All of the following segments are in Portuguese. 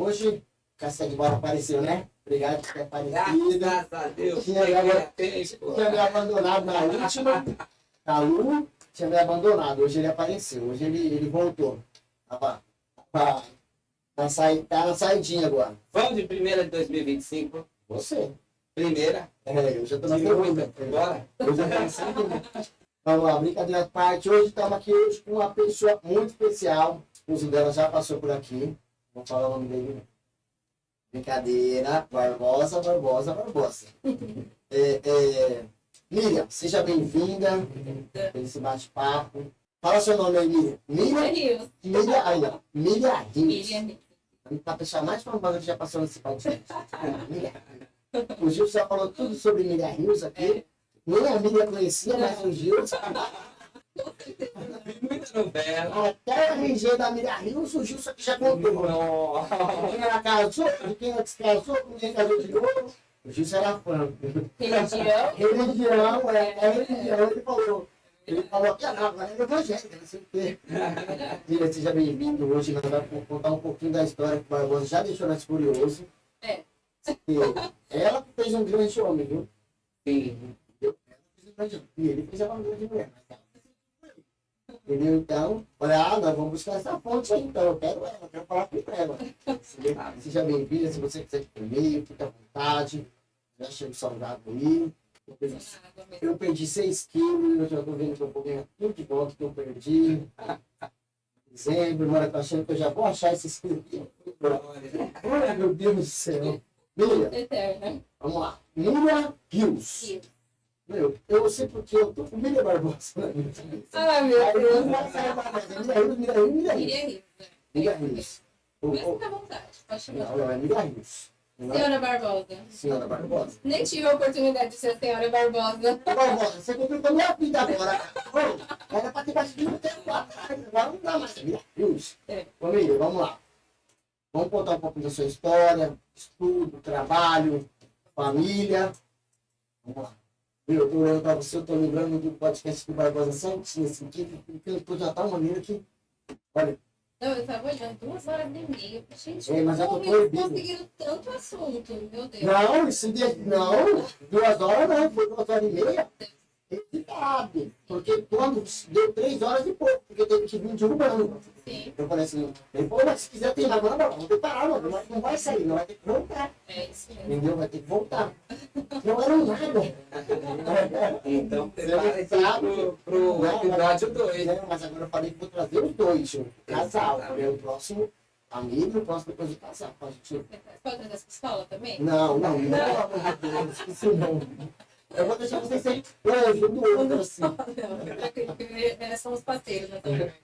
hoje. Cacete de Bola apareceu, né? Obrigado por ter aparecido. Graças a Deus. Tinha me abandonado na última. A Lu tinha me abandonado. Hoje ele apareceu. Hoje ele voltou. Tá na saidinha agora. Vamos de primeira de 2025. Você. Primeira. Eu já tô na segunda. Bora. Eu já tô na segunda. Vamos lá, brincadeira à parte. Hoje estamos aqui hoje com uma pessoa muito especial. O esposo dela já passou por aqui. Vou falar o nome dele. Brincadeira. Barbosa. Miriam, seja bem-vinda. Esse bate-papo. Fala seu nome aí, Miriam. Rios. Miriam, aí, ó. Miriam Rios. Miriam. A pessoa mais famosa que já passou nesse podcast. Miriam. O Gil já falou tudo sobre Miriam Rios aqui. Nem a Miriam conhecia, mas o Gil. Muita novela. Até a RG da Miriam Rios, o Gil já contou. Quem ela casou, de quem ela descasou, com quem casou de novo. O Gil era fã. Religião. Religião, religião, ele falou. Ele falou que agora é evangélica, não sei o quê. Miriam, seja bem-vindo. Hoje nós vamos contar um pouquinho da história que o Barbosa já deixou nós curioso. Ela que fez um grande homem, viu? Sim. E ele fez uma grande mulher. Entendeu? Então, olha, nós vamos buscar essa fonte aí, então. Eu quero falar com ela. Seja bem-vinda, se você quiser comer, fique à vontade. Já chega o salgado aí. Eu perdi 6 quilos, eu já estou vendo que eu vou ganhar tudo de volta que eu perdi. Dezembro, agora tô achando que eu já vou achar esses quilos. Ai, meu Deus do céu. Miriam, Eterna. vamos lá. Miriam Rios. Eu sei porque eu tô com Miriam Barbosa na minha cabeça. Ai, meu Deus. Miriam Rios. Mas fica à vontade, pode chamar. Não, é Miriam Rios. Senhora Barbosa. Senhora Barbosa. Nem tive a oportunidade de ser Senhora Barbosa. Barbosa, você complicou minha vida agora. Era pra ter batido no tempo atrás. Agora não dá mais. Miriam Rios. Família, vamos lá. Vamos contar um pouco da sua história, estudo, trabalho, família. Vamos lá. Eu tô olhando para você, eu tô lembrando do podcast do Barbosa Santos, nesse aqui, porque eu tô já tá uma maneira que. Olha. Não, eu tava olhando 2h30. Gente, mas já tô como proibido. conseguiram tanto assunto, meu Deus. Não, não, 2 horas não, foi 2h30. Ele sabe, porque quando deu 3 horas e pouco, porque teve que vir de Urbano. Sim. Eu falei assim, ele falou, mas se quiser ter mais, não, vamos ter que parar, mas não vai sair, não vai ter que voltar. É isso mesmo. Entendeu? Vai ter que voltar. Não era nada. Então, prepare-se pro episódio 2. Mas agora eu falei que vou trazer os dois, o casal. O próximo amigo e o próximo depois do casal. Pra gente... Pode trazer essa pistola também? Não, isso não. Eu vou deixar vocês sem anjo do outro, assim. Não, somos parceiros, na verdade.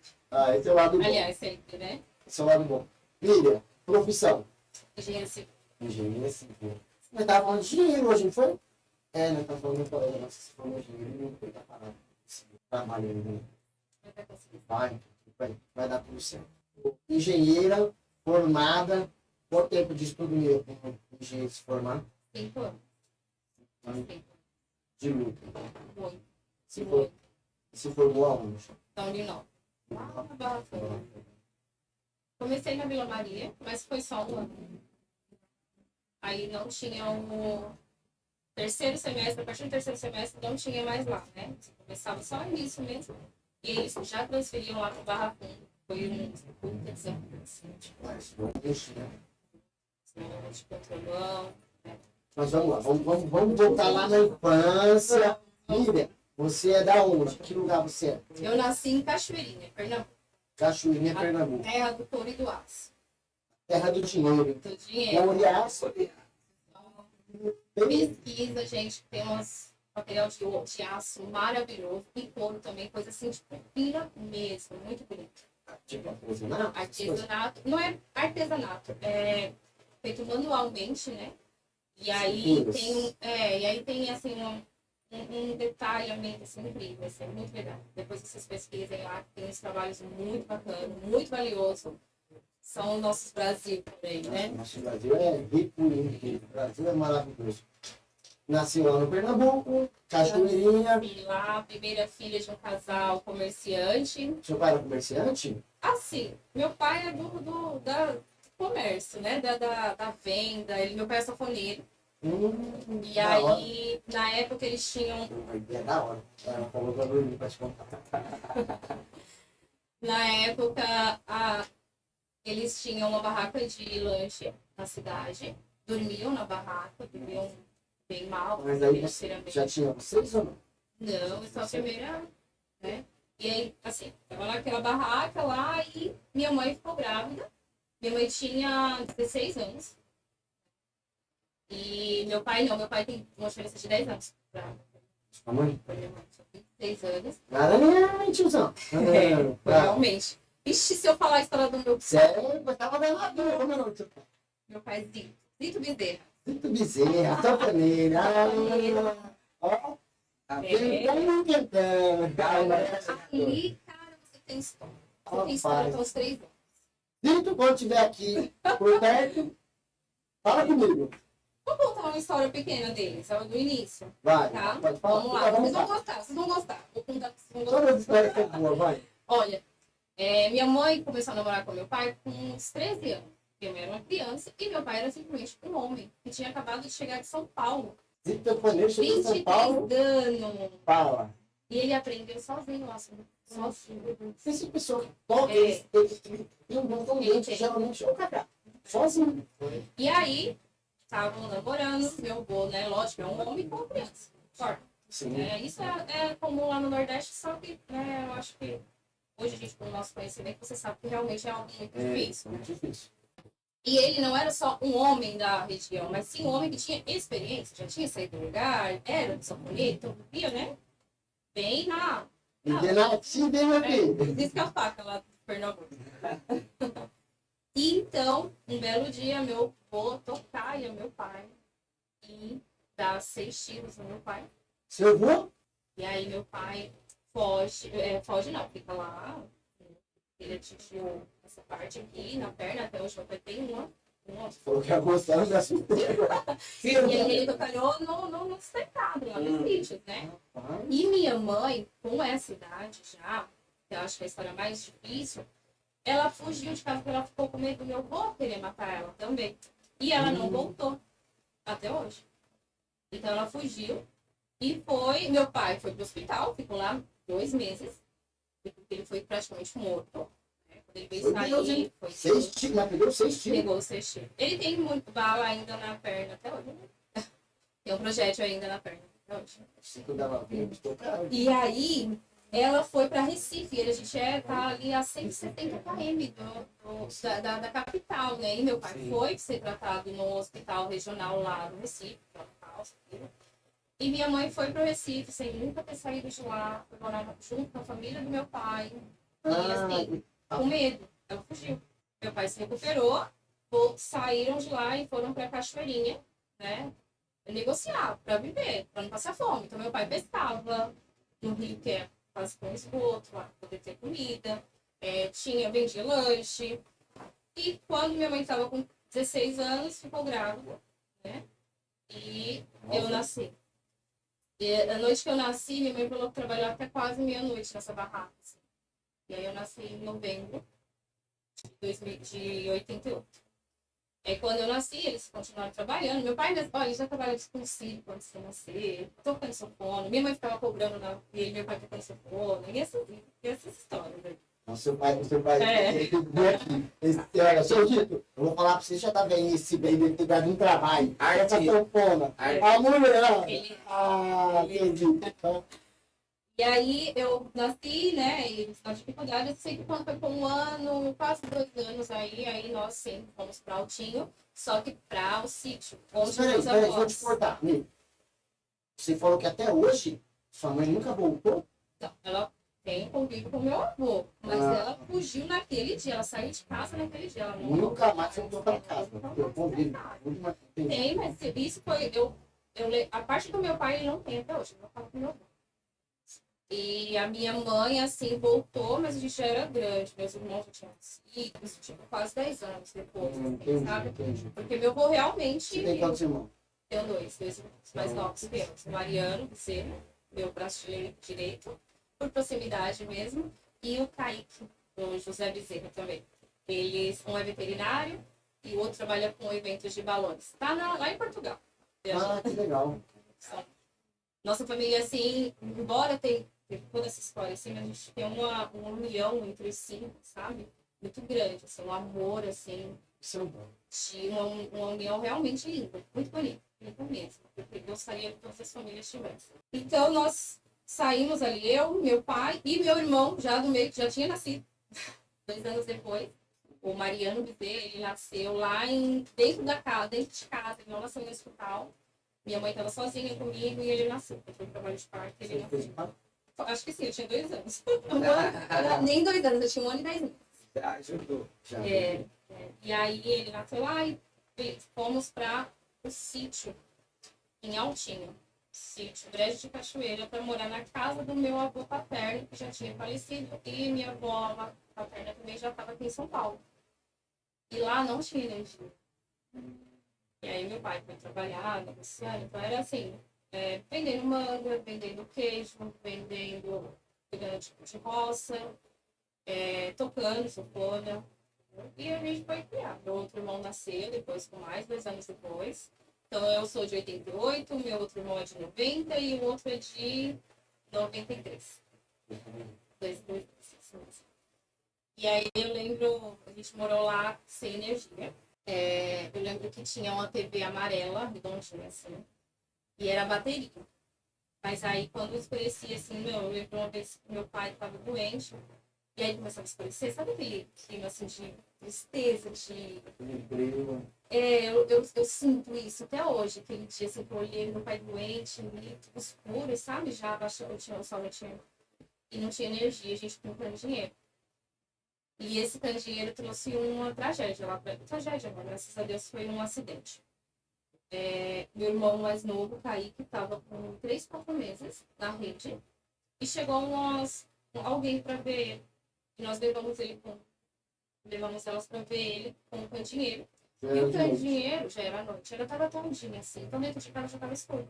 Esse é o lado bom. Aliás, sempre, né? Esse é o lado bom. Miriam, profissão. Engenheiro civil. Engenheiro civil. Nós estávamos falando de dinheiro hoje, não foi? Nós estávamos falando para ela, nossa, se for um engenheiro, não foi parado. Trabalhando. Vai dar tudo certo. Engenheira formada, quanto tempo de estudo meu para engenheiro se formar? 5 anos. De luta. Muito. Se formou aonde? Da Uninove. Lá na Barra Funda. Comecei na Vila Maria, mas foi só um ano. Aí não tinha o terceiro semestre, a partir do terceiro semestre não tinha mais lá, né? Começava só nisso mesmo. E eles já transferiam lá para Barra Funda. Foi um puta desafio, assim, tipo, mas vamos lá, vamos voltar lá na infância. Miriam, você é da onde? Que lugar você é? Eu nasci em Cachoeirinha, Pernambuco. Cachoeirinha, Pernambuco. Terra do couro e do aço. Terra do dinheiro. Do dinheiro. Ouro e aço. Pesquisa, gente, tem material de aço maravilhoso. E couro também, coisa assim, tipo, fina mesmo, muito bonito. Tipo artesanato? Artesanato, não é artesanato, é feito manualmente, né? E aí tem assim um detalhamento assim, incrível, assim, muito legal. Depois vocês pesquisem lá, tem uns trabalhos muito bacanas, muito valiosos. São os nossos Brasil também, né? Nosso Brasil é rico e incrível. O Brasil é maravilhoso. Nasceu lá no Pernambuco, Cachoeirinha. Lá, a primeira filha de um casal comerciante. Seu pai era comerciante? Assim, meu pai é comércio, né? Da venda. Meu pai é sanfoneiro. E Da hora. aí, na época, eles tinham. A ideia é da hora. Ela falou pra dormir pra te contar. Na época, eles tinham uma barraca de lanche na cidade. Dormiam na barraca, dormiam bem mal, Mas aí você financeiramente. já tinha vocês ou não? Não, eu sou a primeira, né? E aí, assim, tava naquela barraca lá e minha mãe ficou grávida. Minha mãe tinha 16 anos. E meu pai não, meu pai tem uma diferença de 10 anos pra A mãe? minha mãe, só 26 anos. Nada nem, tiozão. Foi realmente. Ixi, se eu falar a história do meu pai, Sério, mas tava danado. Como é o nome do seu pai? meu pai é Zito, Zito Bezerra. Zito Bezerra, sanfoneira. Ó, É. vem cantando. Ali, cara, você tem história. Você tem história Rapaz. até os 3 anos. Zito, quando estiver aqui por perto, fala comigo. Vou contar uma história pequena deles, do início. Vai, Tá? pode falar. Vamos lá, vocês vão gostar, vocês vão gostar. Vou contar, vocês vão gostar. Todas as histórias são boas, vai. Olha, minha mãe começou a namorar com meu pai com uns 13 anos. Eu era uma criança e meu pai era simplesmente um homem que tinha acabado de chegar de São Paulo. Zito Sanfoneiro chegou em São 23 Paulo, anos. fala. E ele aprendeu sozinho lá, sozinho. Essa pessoa que toca, É. eles têm um bom ambiente, geralmente, ou cacá, sozinho. E aí, estavam namorando, meu avô, né? Lógico, é um homem com uma criança. Forte. Sim. Isso é comum lá no Nordeste, só que, né, eu acho que hoje a gente, com o nosso conhecimento, você sabe que realmente é algo muito difícil. Muito difícil. E ele não era só um homem da região, mas sim um homem que tinha experiência, já tinha saído do lugar, era de São Paulo, então vivia, né? Bem na. Ninguém na tia, meu filho. Diz que é a faca lá do Pernambuco. E então, um belo dia, meu avô tocaia meu pai e dá 6 tiros no meu pai. Seu avô? E aí meu pai foge, foge não, fica lá. Ele atingiu essa parte aqui na perna, até hoje meu pai tem uma. Falou que ia gostar da chuteira. E aí ele tocalhou no cercado, lá nos sítios, né? E minha mãe, com essa idade já, que eu acho que é a história mais difícil, ela fugiu de casa porque ela ficou com medo do meu avô querer matar ela também. E ela não voltou, até hoje. Então ela fugiu e foi. Meu pai foi pro hospital, ficou lá 2 meses, porque ele foi praticamente morto. Né? Quando ele veio sair, foi 6 tiros, mas pegou 6 tiros. pegou o CX. Ele tem muito bala ainda na perna até hoje. Né? Tem um projétil ainda na perna até hoje. Se tu dava bem, estourava. E aí, ela foi para Recife. A gente tá ali a 170 km da capital, né? E meu pai foi ser tratado no hospital regional lá no Recife. E minha mãe foi para o Recife, sem nunca ter saído de lá. Foi morar junto com a família do meu pai. E assim, com medo. Ela fugiu. Meu pai se recuperou, saíram de lá e foram para Cachoeirinha, né? Negociar para viver, para não passar fome. Então, meu pai pescava no rio, que é quase com esgoto, lá para poder ter comida. Vendia lanche. E quando minha mãe estava com 16 anos, ficou grávida, né? E eu nasci. E a noite que eu nasci, minha mãe falou que trabalhou até quase meia-noite nessa barraca. Assim. E aí eu nasci em novembro de 88. Aí quando eu nasci, eles continuaram trabalhando. Meu pai, olha, já trabalhava com cílio quando você nascer, tocando sanfona. Minha mãe ficava cobrando e meu pai tocando sanfona. E essas histórias, né? O seu pai, É. Olha, seu Dito, eu vou falar pra você, já tá vendo esse bem dele ter dado um trabalho. Essa sanfona. A mulher, entendi. Então, E aí eu nasci, né, e na dificuldade, eu sei que quando foi por 1 ano, quase 2 anos aí nós sim fomos para Altinho, só que para o sítio, onde meus peraí, vou te avós. cortar. Amigo. Você falou que até hoje sua mãe nunca voltou? Então, ela tem convívio com meu avô, mas Ah. ela fugiu naquele dia, ela saiu de casa naquele dia. Ela não Nunca mais voltou pra casa. Eu convivo. Tem, mas isso foi. A parte do meu pai ele não tem até hoje, eu não falo com meu avô. E a minha mãe, assim, voltou, mas a gente já era grande. Meus irmãos já tinham filhos, tipo, quase 10 anos depois, assim, sabe? Entendi. Porque meu avô realmente. Você tem quantos irmãos? Tenho dois irmãos mais novos que eu. O Mariano, Bezerra, meu braço direito, por proximidade mesmo, e o Kaique, o José Bezerra também. Um é veterinário e o outro trabalha com eventos de balões. Tá lá em Portugal. Ah, que legal. Nossa família, assim, embora tenha toda essa história, assim, a gente tem uma união entre os cinco, sabe? Muito grande, assim, um amor, assim, Isso é bom. de uma união realmente linda, muito bonita, linda mesmo. Eu gostaria que todas as famílias tivessem. Então, nós saímos ali, eu, meu pai e meu irmão, já do meio, que já tinha nascido, 2 anos depois. O Mariano Bezerra, ele nasceu lá dentro da casa, dentro de casa, ele não nasceu no hospital. Minha mãe estava sozinha comigo e ele nasceu. Eu fui no trabalho de parto, ele nasceu. Acho que sim, eu tinha 2 anos. Nem 2 anos, eu tinha 1 ano e 10 meses. Já ajudou. Já E aí ele nasceu lá e fomos para o sítio, em Altinho. Sítio Brejo de Cachoeira, para morar na casa do meu avô paterno, que já tinha falecido. E minha avó paterna também já estava aqui em São Paulo. E lá não tinha energia. E aí meu pai foi trabalhar, negociando. Então era assim, vendendo manga, vendendo queijo, cuidando de roça, tocando sanfona. E a gente foi criar. Meu outro irmão nasceu depois, com mais 2 anos depois. Então eu sou de 88, meu outro irmão é de 90 e o outro é de 93. Dois. E aí eu lembro, a gente morou lá sem energia. Eu lembro que tinha uma TV amarela, redondinha assim, e era bateria. Mas aí quando escurecia assim, eu lembro uma vez que meu pai estava doente, e aí começava a escurecer, sabe aquele clima assim de tristeza, de... Eu sinto isso até hoje, aquele dia assim que eu olhei meu pai doente, meio escuro, sabe? Já abaixou, o sol não tinha, e não tinha energia, a gente comprando dinheiro. E esse candeeiro trouxe uma tragédia lá pra... Tragédia, não, graças a Deus foi um acidente. Meu irmão mais novo, Kaique, estava com 3, 4 meses na rede. E chegou alguém para ver ele. E nós levamos elas para ver ele com o candeeiro. E o candeeiro, já era noite, já estava tondinho assim. Então dentro de casa já estava escuro.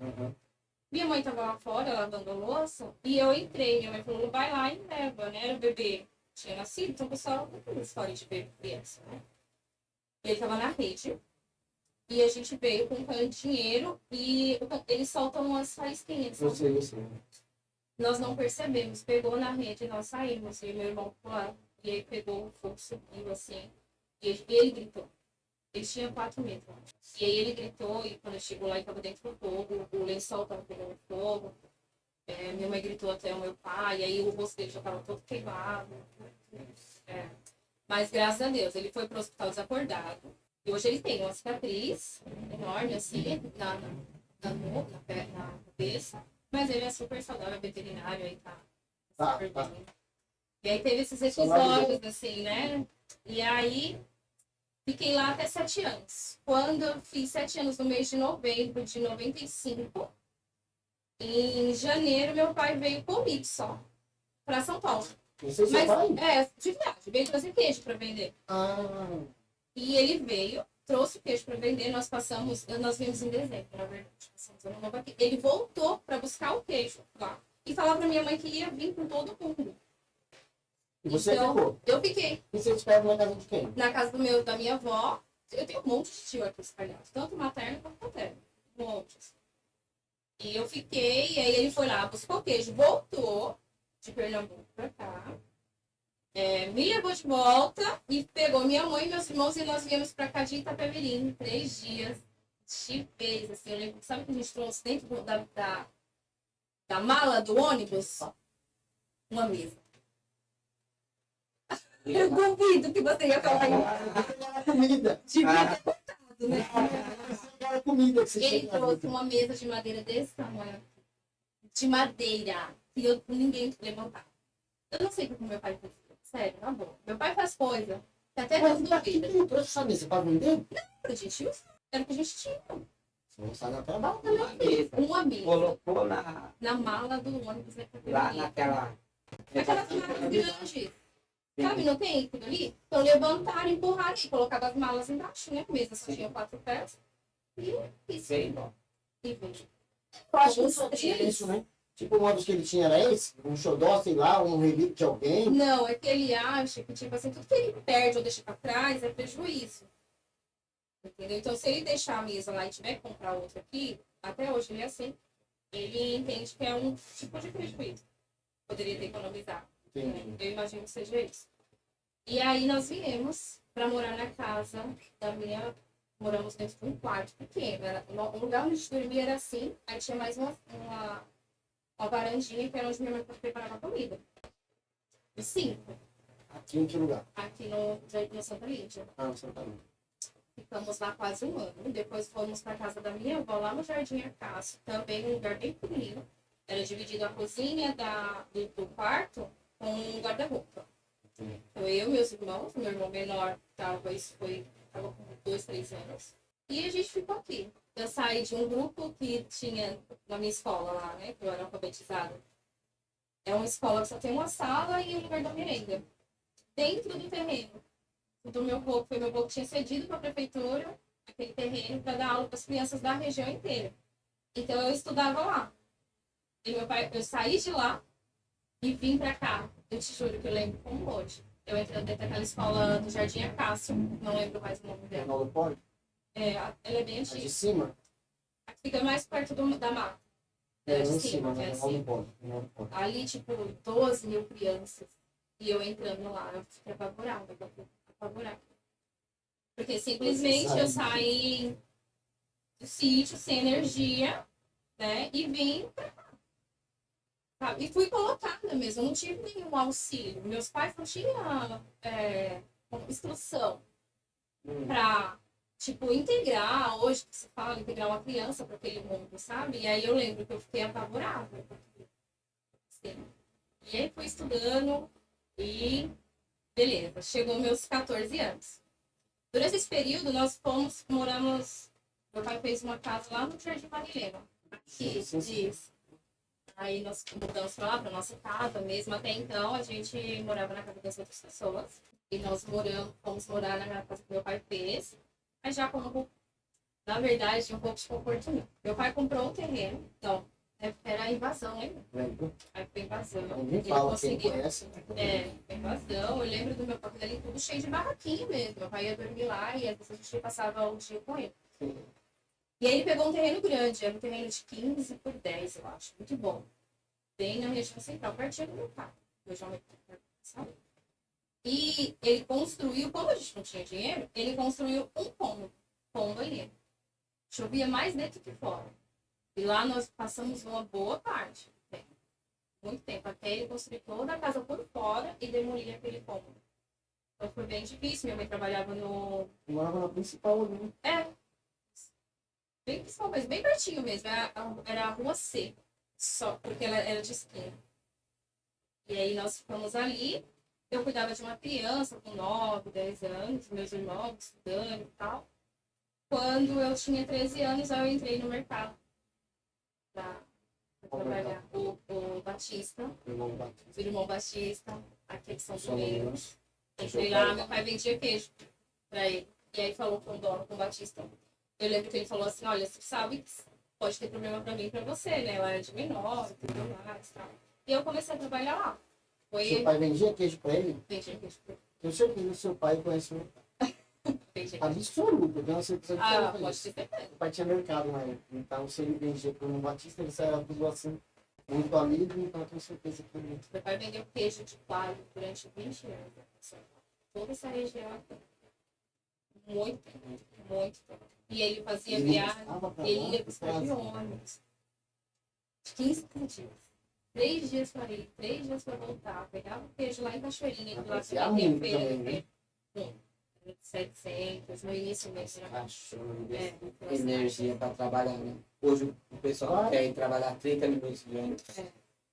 Minha mãe estava lá fora, lavando a louça. E eu entrei. Minha mãe falou, vai lá e leva, né? Era o bebê. Tinha nascido, então o pessoal não tem história de ver criança, né? E ele estava na rede, e a gente veio com o dinheiro, e eles soltam umas faísquinhas. Eu sei. Nós não percebemos, pegou na rede, nós saímos, e meu irmão ficou lá, e aí pegou o fogo, subiu assim, e ele gritou. Ele tinha 4 metros. E aí ele gritou, e quando chegou lá, ele estava dentro do fogo, o lençol estava pegando fogo. Minha mãe gritou até o meu pai, e aí o rosto dele já estava todo queimado. Mas graças a Deus, ele foi para o hospital desacordado. E hoje ele tem uma cicatriz enorme, assim, na cabeça. Mas ele é super saudável, é veterinário, aí tá super bem. E aí teve esses episódios, assim, né? E aí fiquei lá até 7 anos. Quando eu fiz 7 anos, no mês de novembro de 95, em janeiro, meu pai veio comigo só, para São Paulo. Você é seu pai? De viagem. Veio trazer queijo para vender. E ele veio, trouxe o queijo para vender. Nós vimos em dezembro, na verdade. Passamos ano novo aqui. Ele voltou para buscar o queijo lá. E falar para minha mãe que ia vir com todo mundo. E você então, ficou? Eu fiquei. E você ficava na casa de quem? Na casa da minha avó. Eu tenho um monte de tio aqui espalhado. Tanto materno quanto paterno. Um monte. E eu fiquei, e aí ele foi lá, buscou o queijo, voltou de Pernambuco pra cá, me levou de volta e pegou minha mãe e meus irmãos e nós viemos pra cá de Itapemirim, 3 dias de vez, assim, eu lembro, sabe que a gente trouxe dentro da mala do ônibus? Uma mesa. Eu duvido que você ia falar isso. Comida. Devia ter cortado, né? Aquela comida que você Ele tinha. trouxe uma mesa de madeira desse tamanho. De madeira. Que ninguém levantava. Eu não sei como meu pai fez. Sério, na boa. Meu pai faz coisa que até Deus Mas pra que duvida. ele trouxe essa mesa? Pra vender? A gente usa. Era o que a gente tinha. Você não sabe até trabalho. Uma mesa. Colocou Na mala do ônibus. lá naquela... Aquelas malas grandes. Sabe, não tem tudo ali? Então levantaram, empurraram e colocaram as malas embaixo, né? A mesa só tinha 4 pés. E isso. Sei, E veio. Eu acho que só tinha isso, né? Tipo, o ônibus que ele tinha era esse? Um xodó, sei lá, um relíquio de alguém? Não, é que ele acha que, tipo assim, tudo que ele perde ou deixa pra trás é prejuízo. Entendeu? Então, se ele deixar a mesa lá e tiver que comprar outra aqui, até hoje ele é assim, ele entende que é um tipo de prejuízo. Poderia ter economizado. Entendi. Eu imagino que seja isso. E aí nós viemos para morar na casa da minha. Moramos dentro de um quarto pequeno. O lugar onde a gente dormia era assim, aí tinha mais uma varandinha que era onde minha mãe preparava comida. E cinco, Aqui em que lugar? aqui no Santa Lídia. Ah, no Santa Lúcia. Ficamos lá quase um ano. Depois fomos para casa da minha avó, lá no Jardim Acácio, também um lugar bem pequenino. Era dividido a cozinha do quarto com um guarda-roupa. Então, eu, meus irmãos, meu irmão menor estava com 2, 3 anos. E a gente ficou aqui. Eu saí de um grupo que tinha na minha escola lá, né? Que eu era alfabetizada. É uma escola que só tem uma sala e um lugar da merenda. Dentro do terreno. Do meu avô, foi meu avô que tinha cedido para a prefeitura aquele terreno para dar aula para as crianças da região inteira. Então eu estudava lá. E meu pai, eu saí de lá e vim para cá. Eu te juro que eu lembro como hoje. Eu entrei dentro daquela escola do Jardim Acácio, não lembro mais o nome dela. Paulo Pode? Ela é bem A de antiga. cima? Fica mais perto da mata. É, de em cima, cima, que é né? assim. Não pode. Ali, tipo, 12 mil crianças. E eu entrando lá, eu fiquei apavorada. Porque simplesmente eu saí do sítio sem energia, né? E vim pra cá. Sabe? E fui colocada mesmo, eu não tive nenhum auxílio. Meus pais não tinham instrução para, tipo, integrar, hoje que se fala, integrar uma criança para aquele mundo, sabe? E aí eu lembro que eu fiquei apavorada. Assim. E aí fui estudando e beleza, chegou meus 14 anos. Durante esse período, nós moramos. Meu pai fez uma casa lá no Jardim Marilena. Aqui, Sim. isso. Aí nós mudamos pra lá, pra nossa casa mesmo. Até então, a gente morava na casa das outras pessoas. E nós fomos morar na casa que meu pai fez. Mas já como, na verdade, um pouco de conforto não. Meu pai comprou um terreno. Então, era a invasão, lembra? Lembro. Aí foi invasão. Ninguém Ele fala, quem conseguiu. conhece. Foi invasão. Eu lembro do meu pai ali tudo cheio de barraquinha mesmo. Meu pai ia dormir lá e às vezes a gente passava o dia com ele. E aí ele pegou um terreno grande, era um terreno de 15 por 10, eu acho. Muito bom. Bem na região central, pertinho do meu pai. Região central, sabe? E ele construiu, como a gente não tinha dinheiro, ele construiu um cômodo com um banheiro. Chovia mais dentro que fora. E lá nós passamos uma boa parte. Muito tempo, até ele construir toda a casa por fora e demolir aquele cômodo. Então foi bem difícil. Minha mãe trabalhava no. Eu morava na principal ali. Bem principal, mas bem pertinho mesmo. Era a rua C. Só porque ela era de esquina. E aí nós ficamos ali. Eu cuidava de uma criança com 9, 10 anos, meus irmãos estudando e tal. Quando eu tinha 13 anos, eu entrei no mercado para trabalhar. O Batista, o irmão Batista, aqui de São Domingos. Entrei lá, meu pai vendia queijo para ele. E aí falou com o dono, com o Batista. Eu lembro que ele falou assim, olha, você sabe que pode ter problema para mim e para você, né? Ela é de menor, tudo mais, tal. E eu comecei a trabalhar lá. Seu pai vendia queijo pra ele? Vendia queijo para ele. Tenho certeza que seu pai conhece meu pai. Absoluto, eu tenho certeza que Ah, ele pode ter certeza. meu pai tinha mercado na época, então se ele vendia para um Batista, ele saia tudo assim, muito amigo, então eu tenho certeza que ele... Meu pai vendeu queijo de coalho durante 20 anos. Assim, toda essa região aqui. Muito tempo. E ele fazia viagem, ele ia buscar de ônibus. 15 dias. 3 dias para ir, 3 dias para voltar. Pegava o queijo lá em Cachoeirinha, que lá Fazia também muito tem também, feira. né? 700, no início mesmo. Energia para trabalhar, né? Hoje o pessoal quer ir trabalhar 30 minutos de ônibus.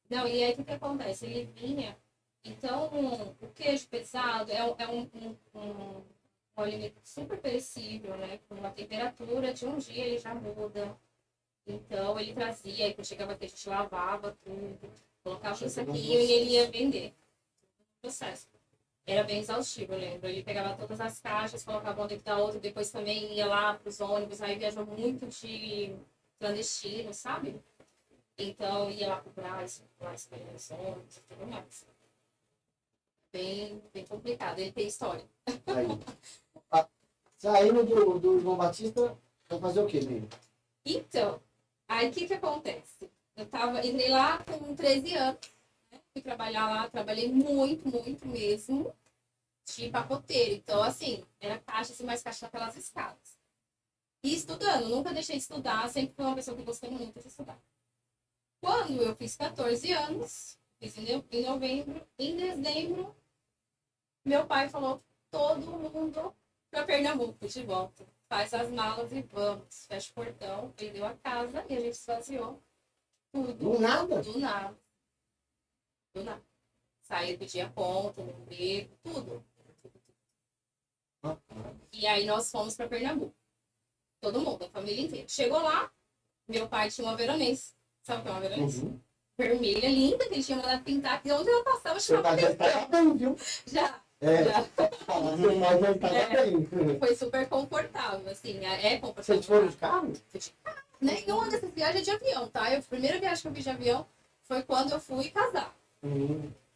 Não, e aí o que acontece? Ele vinha, então o queijo pesado é um alimento super perecível, né? Com uma temperatura de um dia ele já muda. Então ele trazia, aí quando chegava aqui a gente lavava tudo, colocava no saquinho e ele ia vender. Processo. Era bem exaustivo, eu lembro. Ele pegava todas as caixas, colocava uma dentro da outra, depois também ia lá para os ônibus, aí viajou muito de clandestino, sabe? Então ia lá pro Brás, lá esperando os ônibus e tudo mais. Bem complicado, ele tem história. Aí. Saindo do João Batista, vai fazer o quê, Bia? Então, aí o que acontece? Entrei lá com 13 anos, né? Fui trabalhar lá, trabalhei muito, muito mesmo, de pacoteiro. Então, assim, era caixa, assim, mais caixa naquelas escadas. E estudando, nunca deixei de estudar, sempre fui uma pessoa que gostei muito de estudar. Quando eu fiz 14 anos, fiz em novembro, em dezembro, meu pai falou, todo mundo para Pernambuco de volta. Faz as malas e vamos. Fecha o portão, vendeu a casa e a gente esvaziou tudo. Do nada? Do nada. Do nada. Saí, pedia conta, no emprego, tudo. E aí nós fomos para Pernambuco. Todo mundo, a família inteira. Chegou lá, meu pai tinha uma veronense. Sabe o que é uma veronense? Uhum. Vermelha, linda, que ele tinha mandado pintar, que onde ela passava, Seu chamava pai já atenção. estava bem, viu? Já. É, Já. seu pai já estava bem. Foi super confortável, assim, é Vocês foram confortável. de carro? Nenhuma dessas viagens é de avião, tá? A primeira viagem que eu fiz de avião foi quando eu fui casar.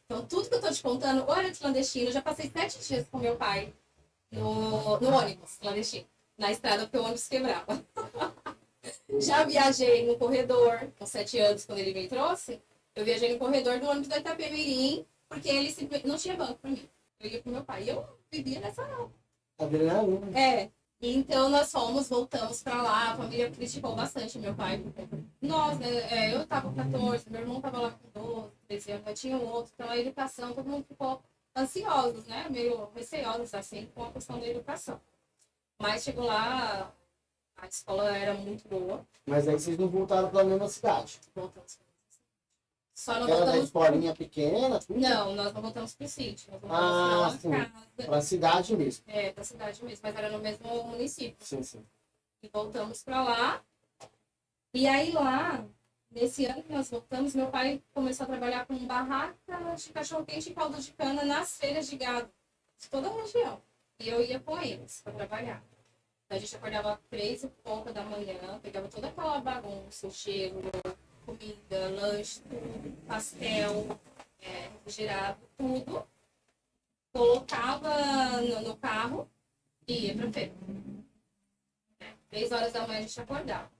Então, tudo que eu tô te contando, ou era de clandestino, eu já passei 7 dias com meu pai no ônibus clandestino, na estrada, porque o ônibus quebrava. Já viajei no corredor, com 7 anos, quando ele me trouxe, eu viajei no corredor do ônibus da Itapemirim, porque ele não tinha banco pra mim. Eu ia pro meu pai. E eu vivia nessa Adrenalina. É. Então nós voltamos pra lá, a família criticou bastante meu pai. Nós, né? Eu tava com 14, meu irmão tava lá com 12, 13 anos, eu tinha um outro. Então a educação, todo mundo ficou ansiosos, né? Meio receosos, assim, com a questão da educação. Mas chegou lá, a escola era muito boa. Mas aí vocês não voltaram para a mesma cidade. Voltamos. Só não Era da voltamos. escolinha pequena? Tudo? Não, nós não voltamos pro sítio. Nós Ah, voltamos sim. pra uma casa. Para a cidade mesmo. Pra cidade mesmo, mas era no mesmo município. Sim, sim. E voltamos para lá. E aí lá, nesse ano que nós voltamos, meu pai começou a trabalhar com barraca de cachorro-quente e caldo de cana nas feiras de gado de toda a região. E eu ia com eles para trabalhar. Então, a gente acordava 3h pouca da manhã, pegava toda aquela bagunça, gelo, comida, lanche, tudo, pastel, refrigerado, tudo. Colocava no carro e ia para feira. 3 horas da manhã a gente acordava.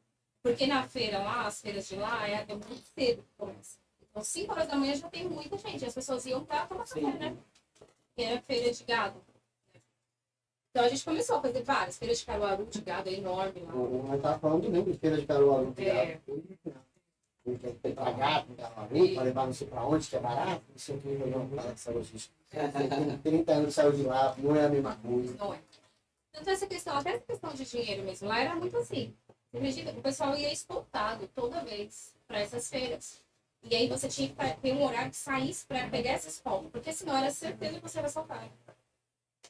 Porque na feira lá, as feiras de lá, é muito cedo que começa. Então, 5 horas da manhã já tem muita gente. As pessoas iam para tomar café, né? Que era feira de gado. Então, a gente começou a fazer várias feiras de Caruaru, de gado, é enorme lá. Nós estávamos falando mesmo de feira de Caruaru. É. Tem pra gato, em Caruaru, para levar não sei para onde, que é barato. Não sei o que, não fala dessa logística. Tem 30 anos saiu de lá, não é a mesma coisa. Não é. Tanto essa questão, até essa questão de dinheiro mesmo, lá era muito assim. Você acredita? O pessoal ia escoltado toda vez para essas feiras. E aí você tinha que ter um horário que saísse para pegar essa escolta, porque senão era certeza que você era assaltado.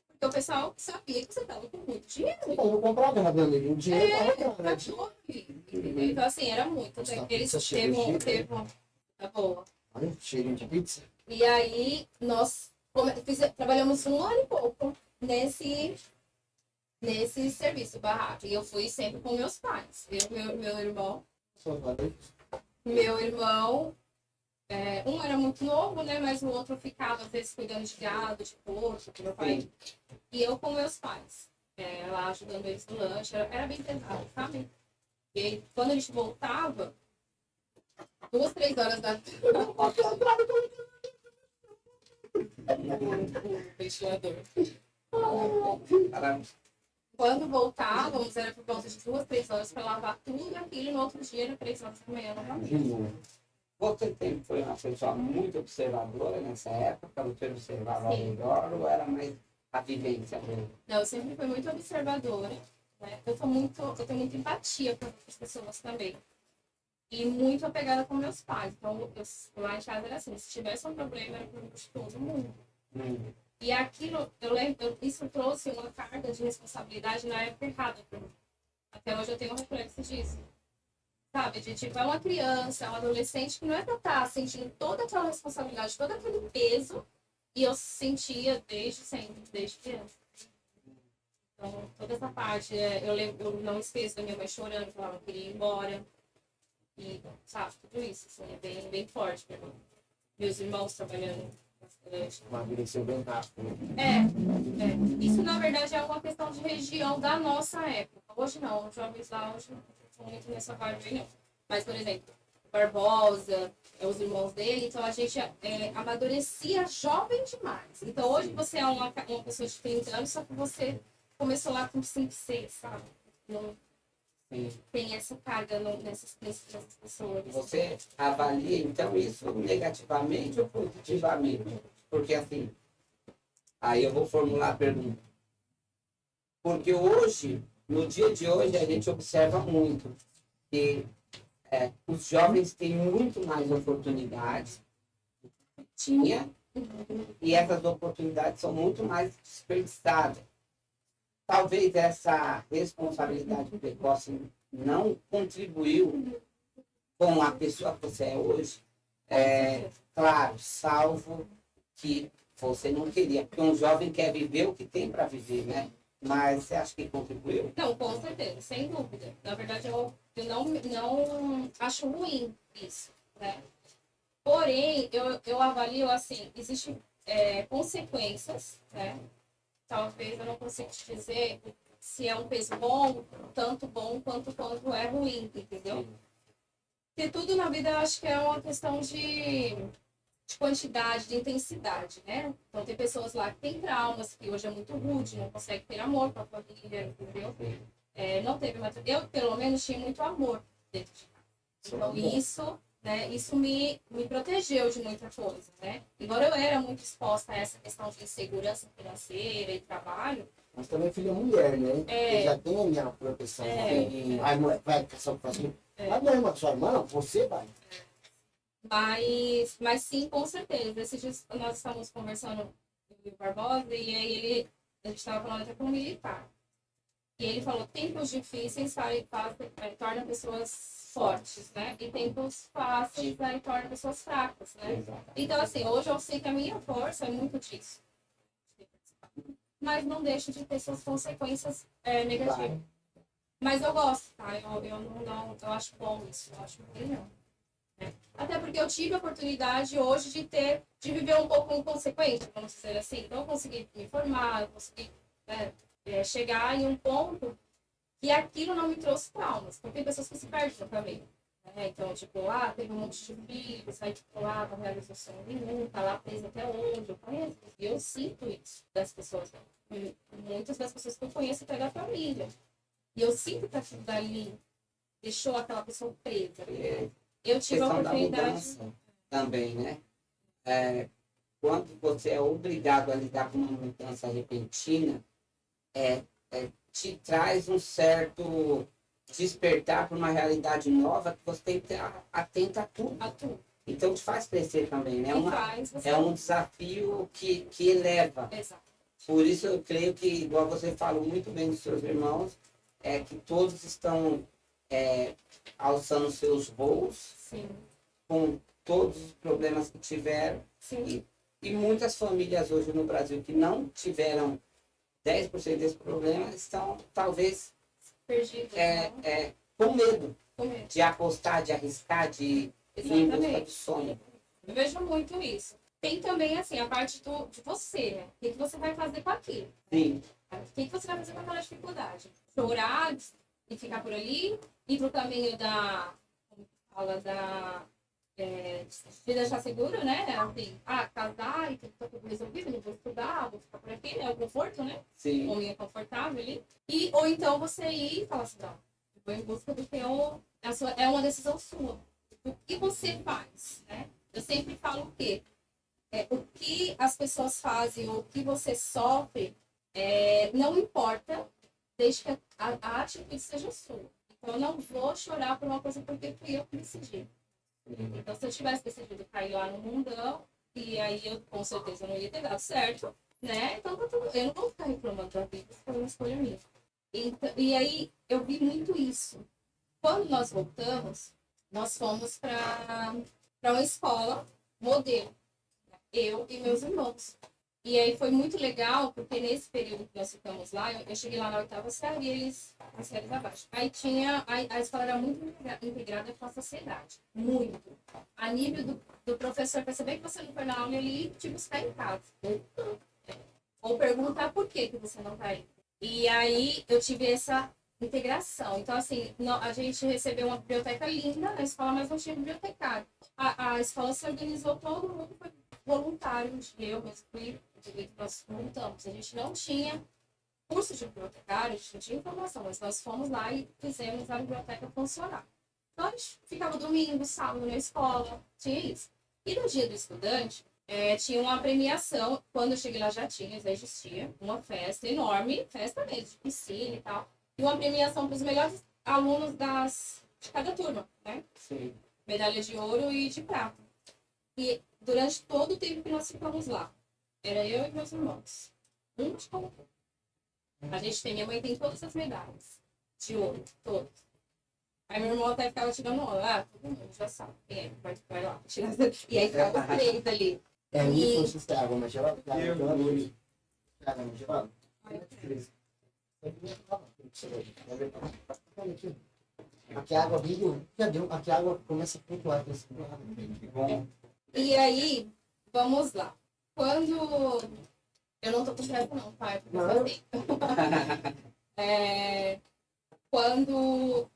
Porque o pessoal sabia que você estava com muito dinheiro. Então, eu comprava, meu amigo, o dinheiro estava Tá grande. tudo ali, entendeu? Então, assim, era muito. Nossa, Eles pizza cheirinho, teve uma. Tá boa. Olha, cheirinho de pizza. E aí, nós trabalhamos 1 ano e pouco nesse serviço barraca. E eu fui sempre com meus pais. Meu irmão. Só falei. Meu irmão, um era muito novo, né? Mas o outro ficava, às vezes, cuidando de gado, de porco, com meu pai. E eu com meus pais. Lá ajudando eles no lanche. Era bem pesado, sabe? E aí, quando a gente voltava, 2, 3 horas da o ventilador. Quando voltávamos, era por volta de 2, 3 horas para lavar tudo aquilo. No outro dia, era 3 horas da manhã novamente. De novo. Você foi uma pessoa muito observadora nessa época? Você observava ao Sim. redor ou era mais a vivência mesmo? Não, eu sempre fui muito observadora, né? Eu tenho muita empatia com as pessoas também. E muito apegada com meus pais. Então, lá em casa era assim, se tivesse um problema, era problema de todo mundo. E aquilo, eu lembro, isso trouxe uma carga de responsabilidade na época errada para mim. Até hoje eu tenho um reflexo disso. Sabe, de tipo, é uma criança, é um adolescente que não é pra estar sentindo toda aquela responsabilidade, todo aquele peso, e eu sentia desde sempre, desde criança. Então, toda essa parte, eu não esqueço da minha mãe chorando, que ela não queria ir embora. E, sabe, tudo isso, assim, é bem, bem forte pra mim. Meus irmãos trabalhando Amadureceu bem rápido. Isso, na verdade, é uma questão de região da nossa época. Hoje não, os jovens lá hoje não estão muito nessa vibe aí, não. Mas, por exemplo, Barbosa, os irmãos dele, então a gente amadurecia jovem demais. Então, hoje você é uma pessoa de 30 anos, só que você começou lá com 5, 6, sabe? Não tem essa carga nessas pessoas. Você avalia, então, isso negativamente ou positivamente? Porque, assim, aí eu vou formular a pergunta. Porque hoje, no dia de hoje, a gente observa muito que os jovens têm muito mais oportunidades do que tinha, e essas oportunidades são muito mais desperdiçadas. Talvez essa responsabilidade precoce não contribuiu com a pessoa que você é hoje. Claro, salvo que você não queria, porque um jovem quer viver o que tem para viver, né? Mas você acha que contribuiu? Não, com certeza, sem dúvida. Na verdade, eu não acho ruim isso, né? Porém, eu avalio assim, existem consequências, né? Talvez eu não consiga te dizer se é um peso bom, tanto bom quanto é ruim, entendeu? Porque tudo na vida eu acho que é uma questão de quantidade, de intensidade, né? Então tem pessoas lá que têm traumas, que hoje é muito rude, não consegue ter amor com a família, entendeu? Não teve eu pelo menos tinha muito amor dentro de casa. Então isso, né, isso me protegeu de muita coisa, né? Embora eu era muito exposta a essa questão de insegurança financeira e trabalho. Mas também filha mulher, né? Eu já tenho a minha proteção. Aí vai caçar o fazer. Mas mesmo a sua irmã, você vai. Mas sim, com certeza. Esses dias nós estávamos conversando com o Barbosa e aí a gente estava falando até com o militar. E ele falou, tempos difíceis tornam pessoas fortes, né? E tempos fáceis tornam pessoas fracas, né? Então, assim, hoje eu sei que a minha força é muito disso. Mas não deixo de ter suas consequências negativas. Mas eu gosto, tá? Eu acho bom isso, eu acho muito legal. Até porque eu tive a oportunidade hoje de viver um pouco inconsequente, vamos dizer assim. Então eu consegui me formar, eu consegui chegar em um ponto que aquilo não me trouxe traumas. Porque tem pessoas que se perdem no caminho. Né? Então, tipo, teve um monte de filhos, aí tipo, não realizou sonho nenhum, tá lá preso até hoje. Eu conheço. E eu sinto isso das pessoas. Muitas das pessoas que eu conheço até da família. E eu sinto que aquilo dali deixou aquela pessoa presa. Eu tive a oportunidade também, né? Quando você é obrigado a lidar com uma mudança repentina, te traz um certo despertar para uma realidade nova que você tem que estar atento a tudo. Então te faz crescer também, né? É um desafio que eleva. Exato. Por isso eu creio que, igual você falou muito bem dos seus irmãos, que todos estão alçando seus voos. Sim. Com todos os problemas que tiveram. E muitas famílias hoje no Brasil que não tiveram 10% desse problema estão talvez perdidas, com medo de apostar, de arriscar, de ir em busca do sonho. Eu vejo muito isso. Tem também assim a parte de você, né? O que você vai fazer com aquilo? Sim. O que você vai fazer com aquela dificuldade? Chorar e ficar por ali, ir pro caminho da de deixar seguro, né? Assim, casar e tá tudo resolvido, não vou estudar, vou ficar por aqui, né? O conforto, né? Sim. Ou é confortável ali. Ou então você ir e falar assim, não, eu vou em busca do que é uma decisão sua. O que você faz, né? Eu sempre falo o quê? O que as pessoas fazem, ou o que você sofre, não importa, desde que a atitude seja sua. Então, eu não vou chorar por uma coisa porque fui eu que decidi. Então, se eu tivesse decidido cair lá no mundão, e aí eu com certeza não ia ter dado certo, né? Então, eu não vou ficar reclamando da vida, foi uma escolha minha. E aí, eu vi muito isso. Quando nós voltamos, nós fomos para uma escola modelo. Eu e meus irmãos. E aí foi muito legal, porque nesse período que nós ficamos lá, eu cheguei lá na 8ª série e eles, as séries abaixo. Aí tinha, a escola era muito integrada com a sociedade, muito. A nível do professor perceber que você não foi na aula e ele te buscar em casa. Ou perguntar por que você não tá aí. E aí eu tive essa integração. Então, assim, a gente recebeu uma biblioteca linda na escola, mas não tinha bibliotecário. A escola se organizou, todo mundo foi voluntário, eu mesmo fui, nós montamos. A gente não tinha curso de bibliotecário, a gente não tinha informação, mas nós fomos lá e fizemos a biblioteca funcionar. Então, a gente ficava domingo, sábado na escola, tinha isso. E no dia do estudante, tinha uma premiação, quando eu cheguei lá já existia uma festa enorme, festa mesmo, de piscina e tal, e uma premiação para os melhores alunos de cada turma, né? Sim. Medalha de ouro e de prata. E durante todo o tempo que nós ficamos lá, era eu e meus irmãos. Um de cada um. Minha mãe tem todas as medalhas de ouro, todas. Aí meu irmão até ficava tirando onda. Todo mundo já sabe quem é, vai lá. E aí ficava os 3 ali. É isso, você tem água mais gelada? Água mais gelada? Aqui a água vive, aqui a água começa a flutuar. E aí, vamos lá. Quando... Eu não tô com pressa não, pai. Quando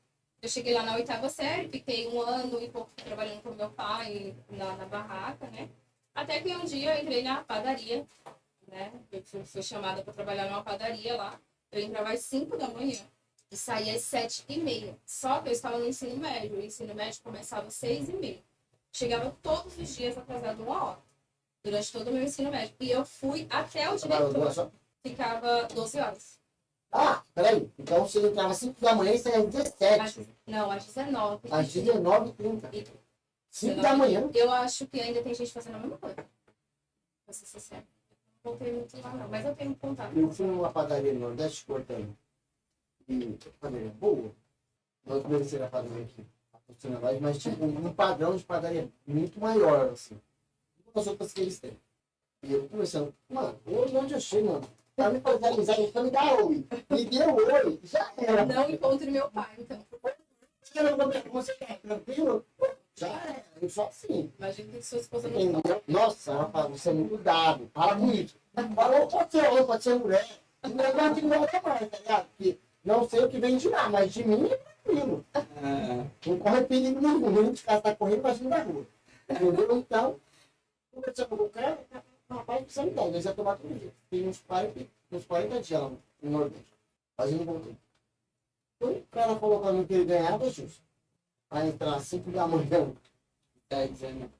eu cheguei lá na 8ª série, fiquei 1 ano e pouco trabalhando com meu pai na barraca, né? Até que um dia eu entrei na padaria, né? Eu fui chamada para trabalhar numa padaria lá. Eu entrava às 5 da manhã e saía às 7h30. Só que eu estava no ensino médio. O ensino médio começava às 6h30. Chegava todos os dias atrasado 1 hora. Durante todo o meu ensino médio. E eu fui até o diretor. Ficava 12 horas. Ah, peraí. Então você entrava às 5 da manhã e saía às 17. Não, às 19. Às 19h30. 5 da manhã. Eu acho que ainda tem gente fazendo a mesma coisa. Pra ser sincero. Não voltei muito lá, não. Mas eu tenho contato. Eu fui numa padaria no Nordeste cortando. E padaria boa. Nós conhecemos a padaria aqui. Mas tipo, um padrão de padaria muito maior, assim. As outras que eles têm. E eu conversando, mano, hoje onde eu chego, mano, pra me fazer amizade, então me dá oi. Me deu oi, já era. Não encontro meu pai, então. Você tá tranquilo? Já era. Eu sou assim. Imagina que sua esposa não Entendeu? Nossa, ela fala, você é muito dado. Para com isso. Falou, pode ser homem, pode ser mulher. Não é nada de nada mais, tá ligado? Porque não sei o que vem de lá, mas de mim é tranquilo. Não corre perigo nenhum. Nem de casa tá correndo, mas não da rua. Entendeu? Então, conversar com o cara, rapaz, precisa me dar. Nós ia tomar todo dia. Tem uns 40 dias lá no Nordeste. Mas eu não voltei. O cara falou pra mim que ele ganhava justo. Vai entrar às 5 da manhã. Tá dizendo.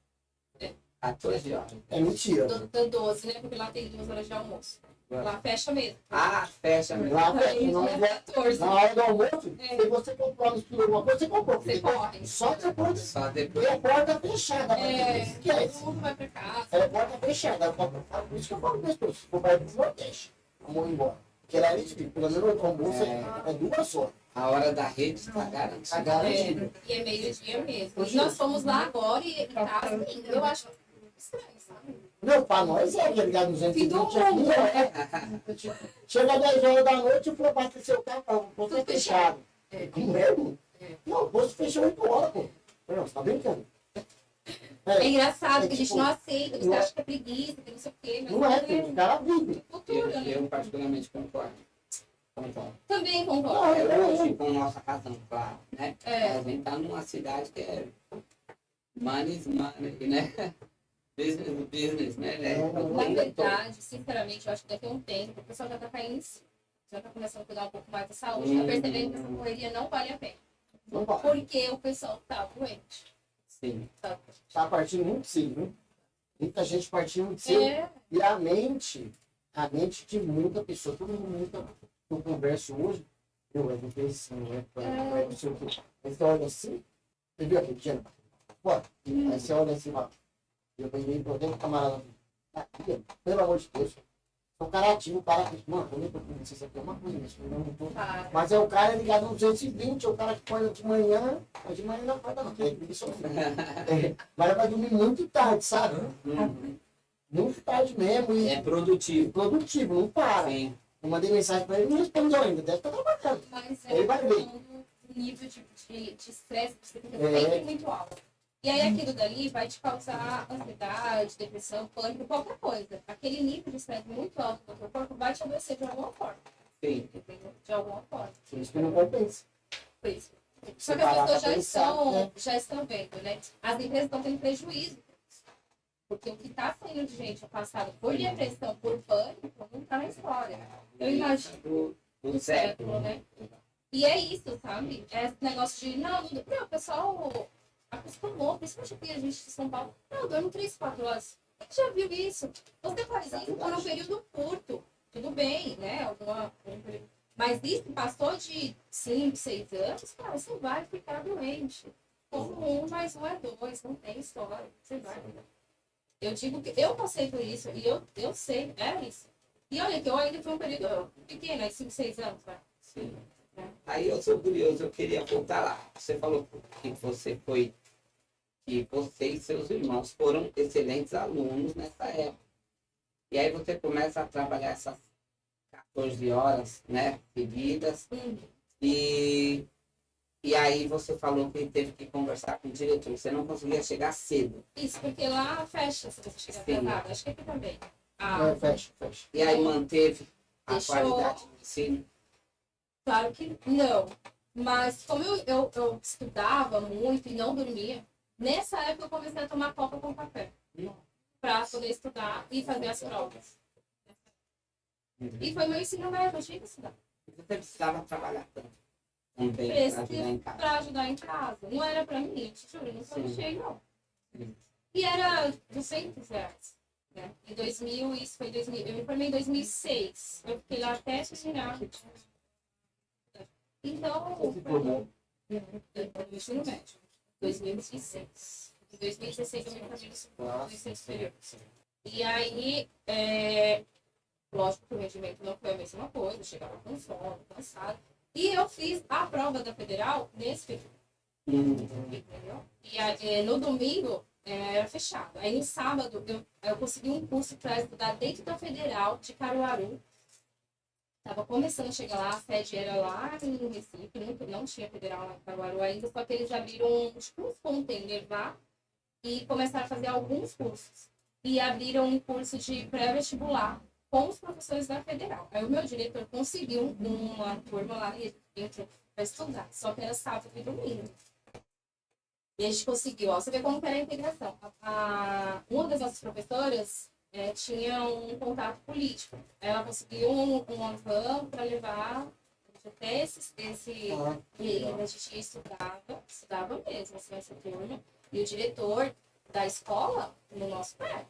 14 horas. É mentira. do 12, né? Porque lá tem 2 horas de almoço. Lá fecha mesmo. Ah, fecha mesmo. Lá, Aí, não dia é 14. na hora do almoço, É. se você comprar alguma coisa, você comprou. Você corre. Só depois. Só E depois. a porta fechada. Esquece. Todo mundo vai pra casa. É a porta fechada. Por isso que eu falo para as pessoas. Se for para ir para o Nordeste, vamos embora. Porque lá eles ficam, pelo menos o almoço é 2 horas. A hora da rede está garantida. Tá garantido. E é meio-dia mesmo. E nós fomos lá agora e tá assim. Eu acho estranho, sabe? Não, para nós é, tá ligado? 220 Fim do aqui mundo. é. Chega às 10 horas da noite e for abastecer o carro, o posto é Tudo fechado. É. Como é, mano? É. Não, o posto fechou 8 horas, pô. Não, você tá brincando. É engraçado É que a gente tipo, não aceita, você não é- acha que é preguiça, que não sei o quê. Mas Não é, tem os caras vivem. cultura, né? Eu particularmente concordo. Também concordo. É hoje, com nossa razão, claro, né? É. A gente tá numa cidade que é money is money, né? Business is business, né? Na verdade, sinceramente, eu acho que daqui a um tempo o pessoal já tá caindo em si. Já tá começando a cuidar um pouco mais da saúde, tá percebendo que essa correria não vale a pena. Não vai. Porque o pessoal tá doente. Sim. Tá partindo muito cedo, viu? Muita gente partindo muito cedo. É, E a mente de muita pessoa, todo mundo que eu converso hoje, eu não sei se não é, não sei o quê. Aí você olha assim, você viu aquele dia? Pô, aí você olha assim, ó. Eu peguei por dentro do camarada. Aqui, pelo amor de Deus. É um cara ativo, o cara. Mano, eu nem tô com isso aqui, é uma coisa mesmo. Eu não tô. tá. Mas é o cara ligado no 220, é o cara que acorda de manhã, mas de manhã não acorda não, tem isso. Mas vai dormir muito tarde, sabe? muito tarde mesmo e É produtivo. produtivo, não para. Sim. Eu mandei mensagem pra ele, não respondeu ainda, deve estar trabalhando. Mas Ele vai ver. o nível de estresse que você tem É. sempre muito alto. E aí aquilo dali vai te causar ansiedade, depressão, pânico, qualquer coisa. Aquele nível de estresse muito alto do seu corpo vai te adoecer de alguma forma. Sim. Entendeu? De alguma forma. Por isso que não compensa. Por isso. Você Só que as parar pessoas pra pensar, né? já estão vendo, né? As empresas estão tendo prejuízo. Porque o que está saindo de gente passada por depressão, por pânico, não está na história. Eu imagino Do do século, né? E é isso, sabe? É esse negócio de, não, o pessoal acostumou, principalmente aqui a gente de São Paulo. Não, eu durmo 3, 4 horas. Quem já viu isso? Você faz isso por um período curto. Tudo bem, né? Mas isso passou de 5, 6 anos, cara, você vai ficar doente. Como 1 mais 1 é 2, não tem história. Você vai. Eu digo que eu passei por isso e eu sei, é isso. E olha que eu ainda fui um período pequeno, 5, 6 anos, vai. Sim. Aí eu sou curioso, eu queria voltar lá. Você falou que que você e seus irmãos foram excelentes alunos nessa época. E aí você começa a trabalhar essas 14 horas, né, seguidas. E aí você falou que teve que conversar com o diretor. Você não conseguia chegar cedo. Isso, porque lá fecha se você chegar Sim. atrasado. Acho que aqui também. Fecha. E aí manteve a Deixou- qualidade do ensino. Claro que não. Mas como eu estudava muito e não dormia, nessa época eu comecei a tomar coca com café. Para poder estudar e fazer as provas. E foi meu ensino médio, eu tinha que estudar. Você precisava trabalhar tanto. Também para ajudar em casa. Para ajudar em casa. Não era para mim, eu te juro, não foi Sim. cheio, não. Sim. E era R$200. Né? Em 2000, isso foi 2000. Eu me formei em 2006. Eu fiquei lá até terminar. Então, Você formou? no ensino médio. 2016. Em 2016 eu me formei no ensino superior. E aí, lógico que o rendimento não foi a mesma coisa, eu chegava com sono, cansado. E eu fiz a prova da federal nesse período. Entendeu? E aí, no domingo era fechado. Aí no sábado eu consegui um curso para estudar dentro da Federal de Caruaru. Estava começando a chegar lá, a sede era lá em Recife, não tinha Federal lá em Caruaru ainda, só que eles abriram tipo, uns containers lá e começaram a fazer alguns cursos. E abriram um curso de pré-vestibular com os professores da Federal. Aí o meu diretor conseguiu uma turma lá dentro para estudar, só que era sábado e domingo. E a gente conseguiu, ó, você vê como que era a integração. Uma das nossas professoras tinha um contato político. Ela conseguiu uma van para levar até e a gente estudava mesmo, assim, essa turma. E o diretor da escola, no nosso pé.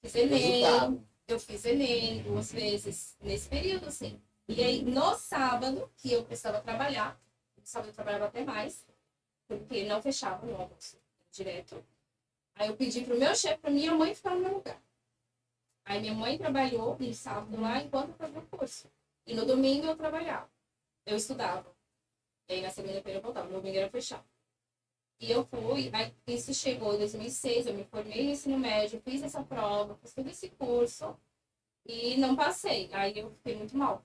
Fiz Enem, eu fiz Enem 2 vezes nesse período, assim. E aí, no sábado, que eu precisava trabalhar, no sábado eu trabalhava até mais, porque não fechava no almoço direto. Aí eu pedi pro meu chefe, pra minha mãe ficar no meu lugar. Aí minha mãe trabalhou no sábado lá enquanto eu fazia o curso. E no domingo eu trabalhava. Eu estudava. E aí na segunda-feira eu voltava. No domingo era fechado. E eu fui, aí isso chegou em 2006, eu me formei no ensino médio, fiz essa prova, fiz todo esse curso e não passei. Aí eu fiquei muito mal.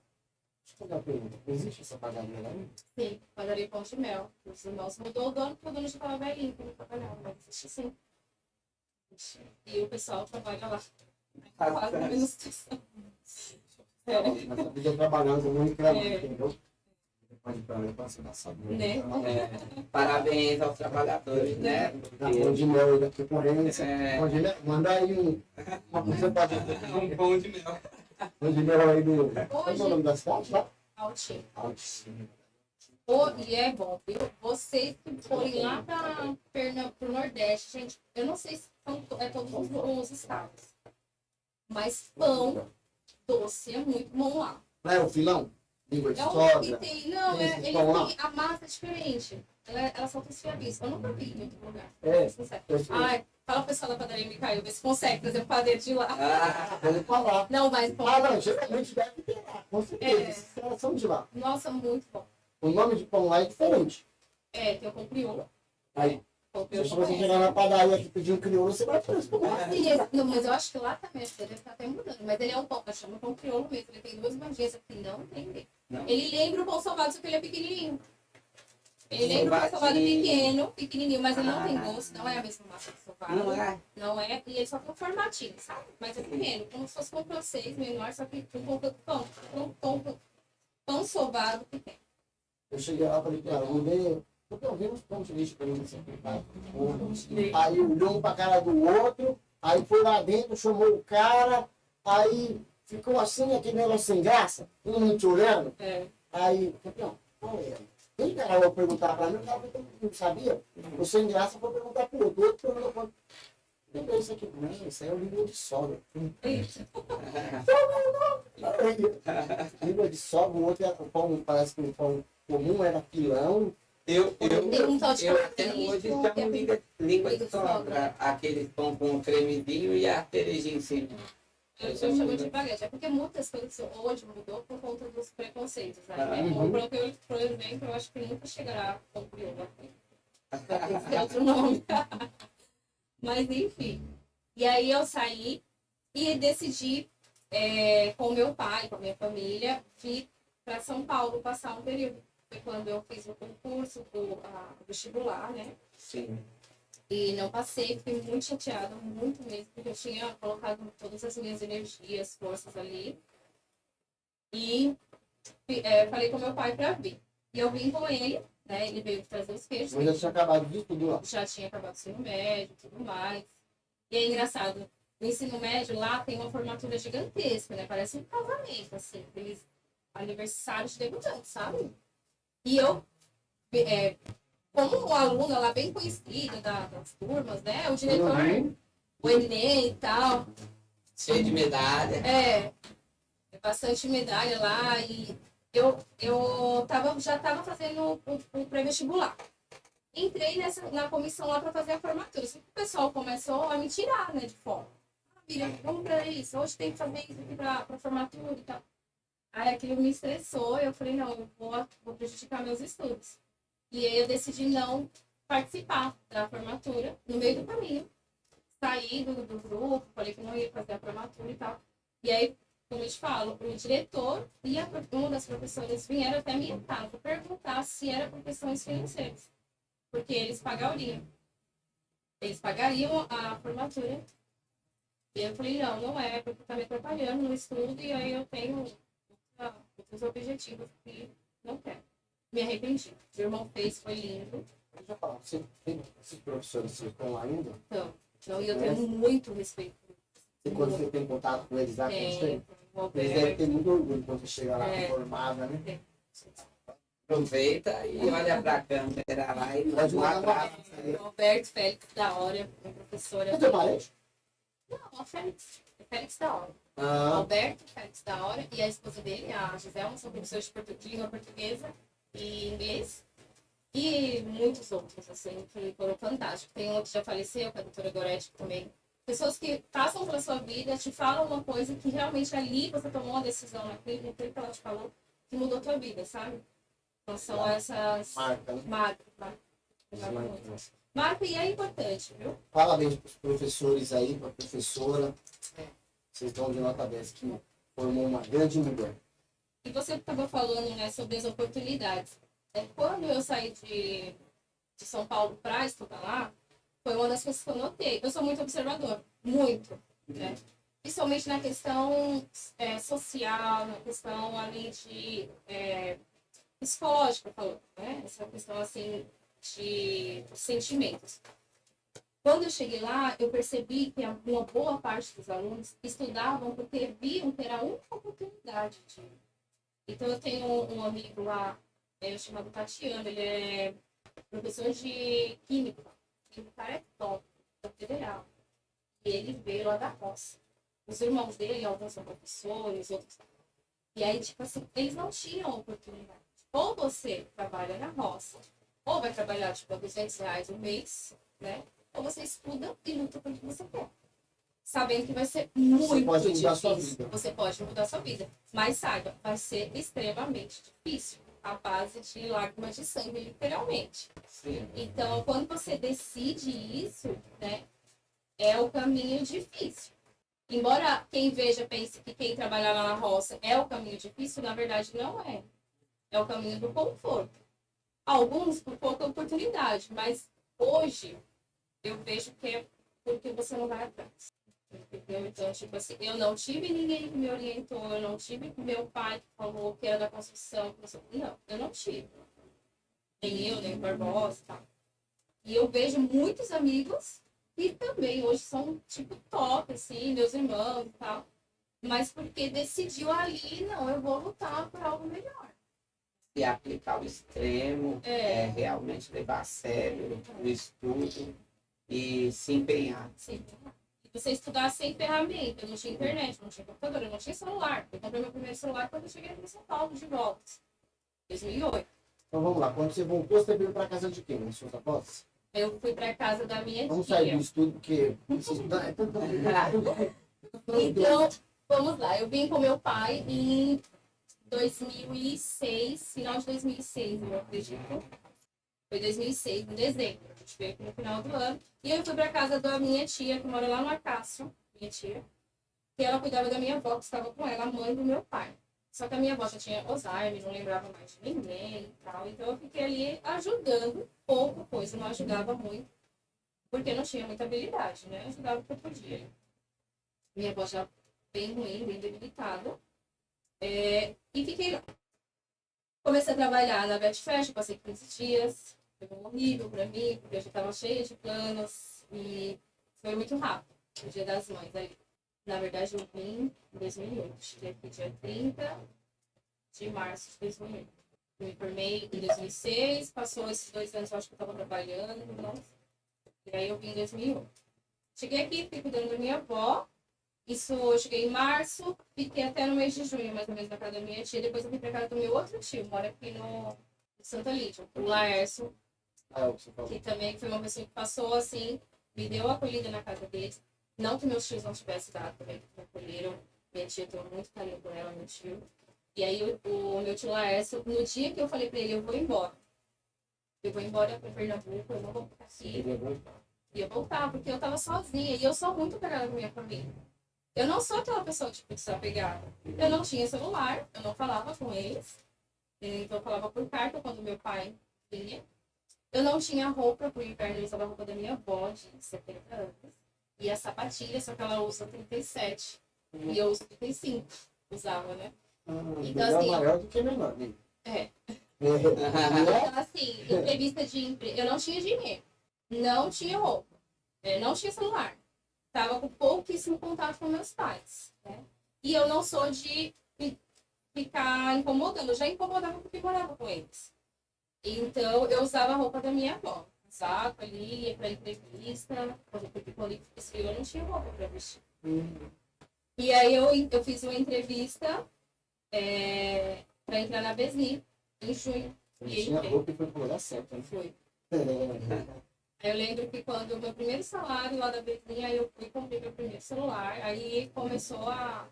Deixa eu fazer uma pergunta. Existe essa padaria lá? Sim, padaria Pão de Mel. Os irmãos mudou o dono porque o dono já estava velhinho quando eu trabalhava, mas existe sim. E o pessoal trabalha lá. Quase a mesma situação. Mas eu podia trabalhar com muito trabalho, entendeu? Pode para a vacinação. Né? Parabéns aos trabalhadores, né? Da Pão de Mel aí da concorrência. É, Pão de Mel, manda aí uma coisa para um pão de mel. Pão de Mel aí do... Qual é o nome da cidade lá? Altinho. Altíssimo. E é bom, viu? Vocês que forem lá para o Nordeste, gente, eu não sei se são todos os estados, mas pão doce é muito bom lá. Não é o filão? Língua de E sogra? tem, não, Esses ele pão lá? tem a massa é diferente. Ela só tem fiabiço. Eu nunca vi em outro lugar. É. Sincero. Eu sei. Ai, fala pro pessoal da padaria Micael, vê se consegue trazer um padeiro de lá. Ah, Vou falar. Não, mas pão. Ah, não, geralmente deve ter lá, com certeza. É. Esses caras são de lá. Nossa, muito bom. O nome de pão lá é diferente. Tem o pão crioulo. Aí, Comprei Se o você chegar na padaria aqui pedir um crioulo, você vai preso por lá. Não, mas eu acho que lá também, acho que deve estar até mudando. Mas ele é um pão, chama pão crioulo mesmo. Ele tem duas bandinhas aqui, não tem. Não. Ele lembra o pão salvado, só que ele é pequenininho. Ele lembra o pão salvado Salvadinho. pequenininho, mas ele não tem Ah. gosto, não é a mesma massa do salvado. Não é? Não é, e ele só tem um formatinho, sabe? Mas é pequeno, como se fosse pão francês, menor, só que pão sovado pequeno. Eu cheguei lá e falei, cara, eu dei. Porque eu vi uns pontos de lixo pra mim, assim, pai. Aí olhou um pra cara do outro, aí foi lá dentro, chamou o cara, aí ficou assim, aquele negócio sem graça, todo mundo te olhando. É. Aí, não, qual é? Tem cara eu perguntar pra mim, eu não sabia. O sem graça foi perguntar pro outro, o outro perguntou pra mim. Isso aqui, não, isso aí é o língua de sogra. Isso. Língua de sogra, o outro é o pão, parece que o pão comum era pilão. Tem um tal de Eu até característico, hoje que é chamo língua de de sogra. sogra, aquele pão com cremezinho e a cerejinha em cima. Eu chamo de baguete. É porque muitas coisas hoje mudou por conta dos preconceitos. Né? Uhum. Por exemplo, eu acho que nunca chegará a pão crioulo. Vai ter que ter outro nome. Mas enfim. E aí eu saí e decidi, com meu pai, com a minha família, vir para São Paulo passar um período. Foi quando eu fiz o concurso do vestibular, né? Sim. E não passei, fiquei muito chateada, muito mesmo, porque eu tinha colocado todas as minhas energias, forças ali. E falei com meu pai para vir. E eu vim com ele, né? Ele veio trazer os queijos. Mas já tinha acabado de tudo lá. Já tinha acabado o ensino médio e tudo mais. E é engraçado, no ensino médio lá tem uma formatura gigantesca, né? Parece um casamento, assim, aqueles aniversários de debutante, sabe? E eu, como uma aluna lá bem conhecida das turmas, né? O diretor, o Enem e tal, Cheio de medalha. é bastante medalha lá. E eu já estava fazendo o pré-vestibular. Entrei na comissão lá para fazer a formatura. Só que o pessoal começou a me tirar, né, de fora. Miriam, vamos para isso. Hoje tem que fazer isso aqui para formatura e tal. Aí aquilo me estressou. Eu falei, não, eu vou prejudicar meus estudos. E aí eu decidi não participar da formatura no meio do caminho. Saí do grupo, falei que não ia fazer a formatura e tal. E aí, como eu te falo, o diretor e uma das professoras vieram até a minha casa perguntar se era por questões financeiras. Porque eles pagariam. Eles pagariam a formatura. E eu falei, não é, porque tá me atrapalhando no estudo e aí eu tenho outros objetivos que não quero. Me arrependi. Meu irmão fez, foi lindo. Deixa eu falar, você tem esses professores que estão lá ainda? Então, e eu tenho muito respeito. E quando você tem contato com eles lá, eles devem Roberto. ter muito orgulho quando você chega lá formada, né? Aproveita e olha pra câmera lá e Pode não mandar atrasa. Roberto Félix da Hora, minha professora. É teu parente? Não, a Félix. É Félix da Hora. Ah, Alberto Félix da Hora e a esposa dele, a Giselma, são professores de língua portuguesa e inglês. E muitos outros, assim, que foram fantásticos. Tem um que já faleceu, que é a doutora Goretti também. Pessoas que passam pela sua vida, te falam uma coisa que realmente ali você tomou uma decisão naquilo que ela te falou, que mudou a tua vida, sabe? Então são essas marca, né? marca e é importante, viu? Parabéns para os professores aí, para a professora. Vocês estão de nota 10 que formou uma grande mulher. E você estava falando, né, sobre as oportunidades. Quando eu saí de São Paulo para estudar lá, foi uma das coisas que eu notei. Eu sou muito observadora, muito, né? Principalmente na questão social, na questão ali de psicológica, falando, né? Essa questão, assim, de sentimentos. Quando eu cheguei lá, eu percebi que uma boa parte dos alunos estudavam porque viam que era a única oportunidade de... Então, eu tenho um amigo lá, chamado Tatiano, ele é professor de química. O cara é top, da federal. E ele veio lá da roça. Os irmãos dele, alguns são professores, outros... E aí, tipo assim, eles não tinham oportunidade. Ou você trabalha na roça, ou vai trabalhar, tipo, a R$200 um mês, né? Ou você estuda e luta pelo que você quer. Sabendo que vai ser muito pode mudar difícil. sua vida. Você pode mudar sua vida. Mas saiba, vai ser extremamente difícil. à base de lágrimas de sangue, literalmente. Sim. Então, quando você decide isso, né, é o caminho difícil. Embora quem veja pense que quem trabalhar lá na roça é o caminho difícil, na verdade não é. É o caminho do conforto. Alguns por pouca oportunidade, mas hoje eu vejo que é porque você não vai atrás. Entendeu? Então, tipo assim, eu não tive ninguém que me orientou, eu não tive meu pai que falou que era da construção. Não, eu não tive. Nem eu, nem o Barbosa e tal. E eu vejo muitos amigos que também hoje são, tipo, top, assim, meus irmãos e tal. Mas porque decidiu ali, não, eu vou lutar por algo melhor. E aplicar o extremo, realmente levar a sério o estudo e se empenhar. Sim. E você estudar sem ferramenta. Eu não tinha internet, não tinha computador, eu não tinha celular. Eu comprei meu primeiro celular quando eu cheguei aqui em São Paulo, de volta. 2008. Então vamos lá, quando você voltou, você veio para casa de quem? Nas suas avós? Eu fui para casa da minha Vamos tia. sair do estudo, porque se estudar é tanto. Então, vamos lá. Eu vim com meu pai em 2006, final de 2006, eu acredito. Foi 2006, em dezembro. A gente veio aqui no final do ano. E eu fui para casa da minha tia, que mora lá no Acácio, minha tia. E ela cuidava da minha avó, que estava com ela, a mãe do meu pai. Só que a minha avó já tinha Alzheimer, não lembrava mais de ninguém e tal. Então eu fiquei ali ajudando, pouca coisa, não ajudava muito, porque não tinha muita habilidade, né? Ajudava o que eu podia. Minha avó já bem ruim, bem debilitada. E fiquei lá. Comecei a trabalhar na Betfair, passei 15 dias. Foi horrível pra mim, porque eu já estava cheia de planos e foi muito rápido, o Dia das Mães ali. Na verdade, eu vim em 2008. Cheguei aqui dia 30 de março de 2008. Eu me formei em 2006, passou esses 2 anos, eu acho que eu estava trabalhando, não. E aí eu vim em 2008. Cheguei aqui, fiquei cuidando da minha avó. Isso, eu cheguei em março, fiquei até no mês de junho, mais ou menos, na casa da minha tia. Depois eu vim pra casa do meu outro tio, mora aqui no Santa Lídia, o Laércio, Ah, o que você falou. que também foi uma pessoa que passou, assim, me deu acolhida na casa deles. Não que meus tios não tivessem dado também, que me acolheram. Minha tia, tenho muito carinho por ela, meu tio. E aí o meu tio Laércio, no dia que eu falei pra ele, eu vou embora. Eu vou embora pra Pernambuco, eu não vou ficar aqui. Ia voltar, porque eu tava sozinha. E eu sou muito apegada com minha família. Eu não sou aquela pessoa, tipo, desapegada. Eu não tinha celular, eu não falava com eles. Então eu falava por carta quando meu pai vinha. Eu não tinha roupa pro inverno, eu usava a roupa da minha avó de 70 anos. E a sapatilha, só que ela usa 37. E eu uso 35. Usava, né? Então, assim, maior do que menor, né? É. É. Então, assim, entrevista de emprego. Eu não tinha dinheiro. Não tinha roupa. Não tinha celular. Tava com pouquíssimo contato com meus pais. Né? E eu não sou de ficar incomodando. Eu já incomodava porque morava com eles. Então, eu usava a roupa da minha avó. Saco ali, ia pra entrevista. Porque quando esfriou, eu não tinha roupa pra vestir. E aí, eu fiz uma entrevista pra entrar na Besni em junho. Eu tinha roupa e foi pro lugar certo, né? Foi. É. Eu lembro que quando o meu primeiro salário lá da Besni, aí eu fui comprei meu primeiro celular. Aí começou a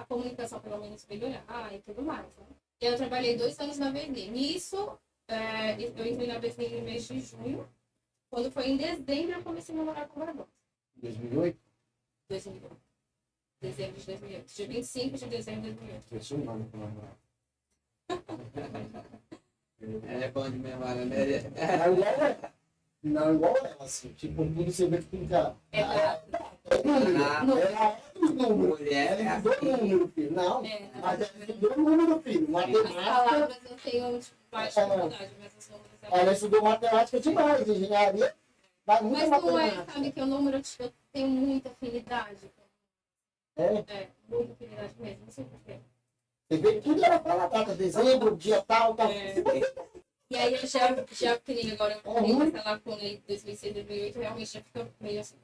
comunicação, pelo menos, melhorar e tudo mais. Né? E eu trabalhei 2 anos na Besni. Nisso, eu entrei na Besni no mês de junho. Quando foi em dezembro, eu comecei a namorar com o Barbosa. 2008? 2008. Dezembro de 2008. Dia 25 de dezembro de 2008. Eu tinha um ano com namorar. É bom de memória, né? Não igual ela, assim. Tipo, tudo você vê que fica. Mulher é Ela assim. número, filho. Não, mas ela estudou número, filho. As Matemática. palavras eu tenho tipo, mais dificuldade, mas os números é Ela estudou matemática demais, engenharia. Vai muito Mas não é, matemática. sabe, que o número eu tenho muita afinidade. É? Muita afinidade mesmo, não sei porquê. Você vê que tudo ela fala, data, dezembro, dia tal, tal. E aí eu já que nem agora eu comprei essa lacuna em 2006, 2008, realmente já fica meio assim,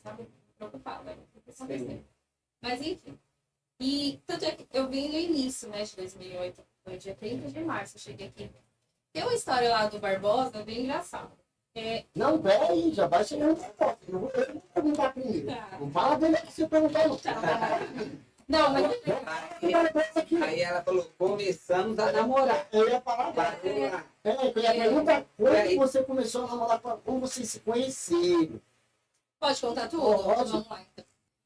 sabe? Preocupada, né? O que tá acontecendo? Mas enfim. E tanto é que eu vim no início, né, de 2008, foi dia 30 de março, eu cheguei aqui. Tem uma história lá do Barbosa bem engraçada. Não, peraí, já vai chegando na foto. Eu vou perguntar primeiro. Tá. Não fala dele aqui se eu perguntar, não. Tá. Não, mas Aí ela falou, começamos a namorar. Eu ia falar agora. Vamos lá. Eu ia perguntar quando aí? você começou a namorar, como vocês se conheceram. pode contar tudo? Pode. Vamos lá, então.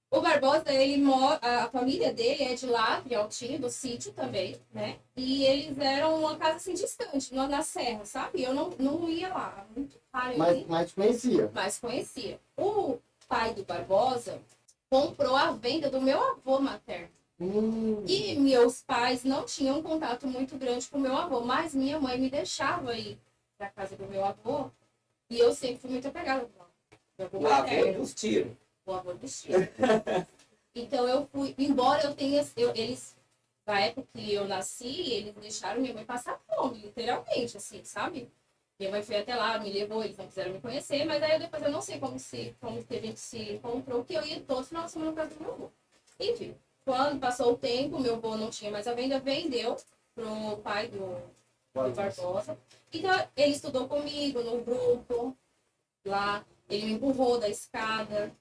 O Barbosa, ele mora, a família dele é de lá, de Altinho, do sítio também, né? E eles eram uma casa assim distante, na serra, sabe? Eu não ia lá, muito raro eu ir, Mas conhecia. mas conhecia. O pai do Barbosa comprou a venda do meu avô materno. E meus pais não tinham um contato muito grande com meu avô, mas minha mãe me deixava ir para casa do meu avô e eu sempre fui muito apegada ao meu avô O avô materno, dos tiros. o avô dos tios. Então eu fui, embora eu tenha, eles, na época que eu nasci, eles deixaram minha mãe passar fome, literalmente, assim, sabe? Minha mãe foi até lá, me levou, eles não quiseram me conhecer, mas aí depois eu não sei como que a gente se encontrou, que eu ia todo final de semana na casa do meu avô. Enfim. Quando passou o tempo, meu avô não tinha mais a venda, vendeu pro pai do Barbosa. Então, ele estudou comigo no grupo, lá. Ele me empurrou da escada.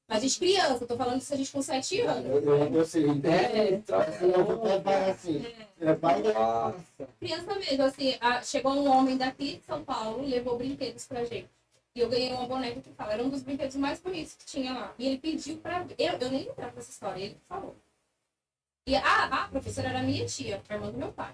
Mas de criança, tô falando isso a gente com 7 anos. Eu sei. É, pai assim. É pai da... nossa. Criança mesmo, assim, chegou um homem daqui de São Paulo, levou brinquedos pra gente. E eu ganhei uma boneca que fala, era um dos brinquedos mais bonitos que tinha lá. E ele pediu pra ver. Eu nem lembrava dessa história, ele falou. E a professora era minha tia, a irmã do meu pai.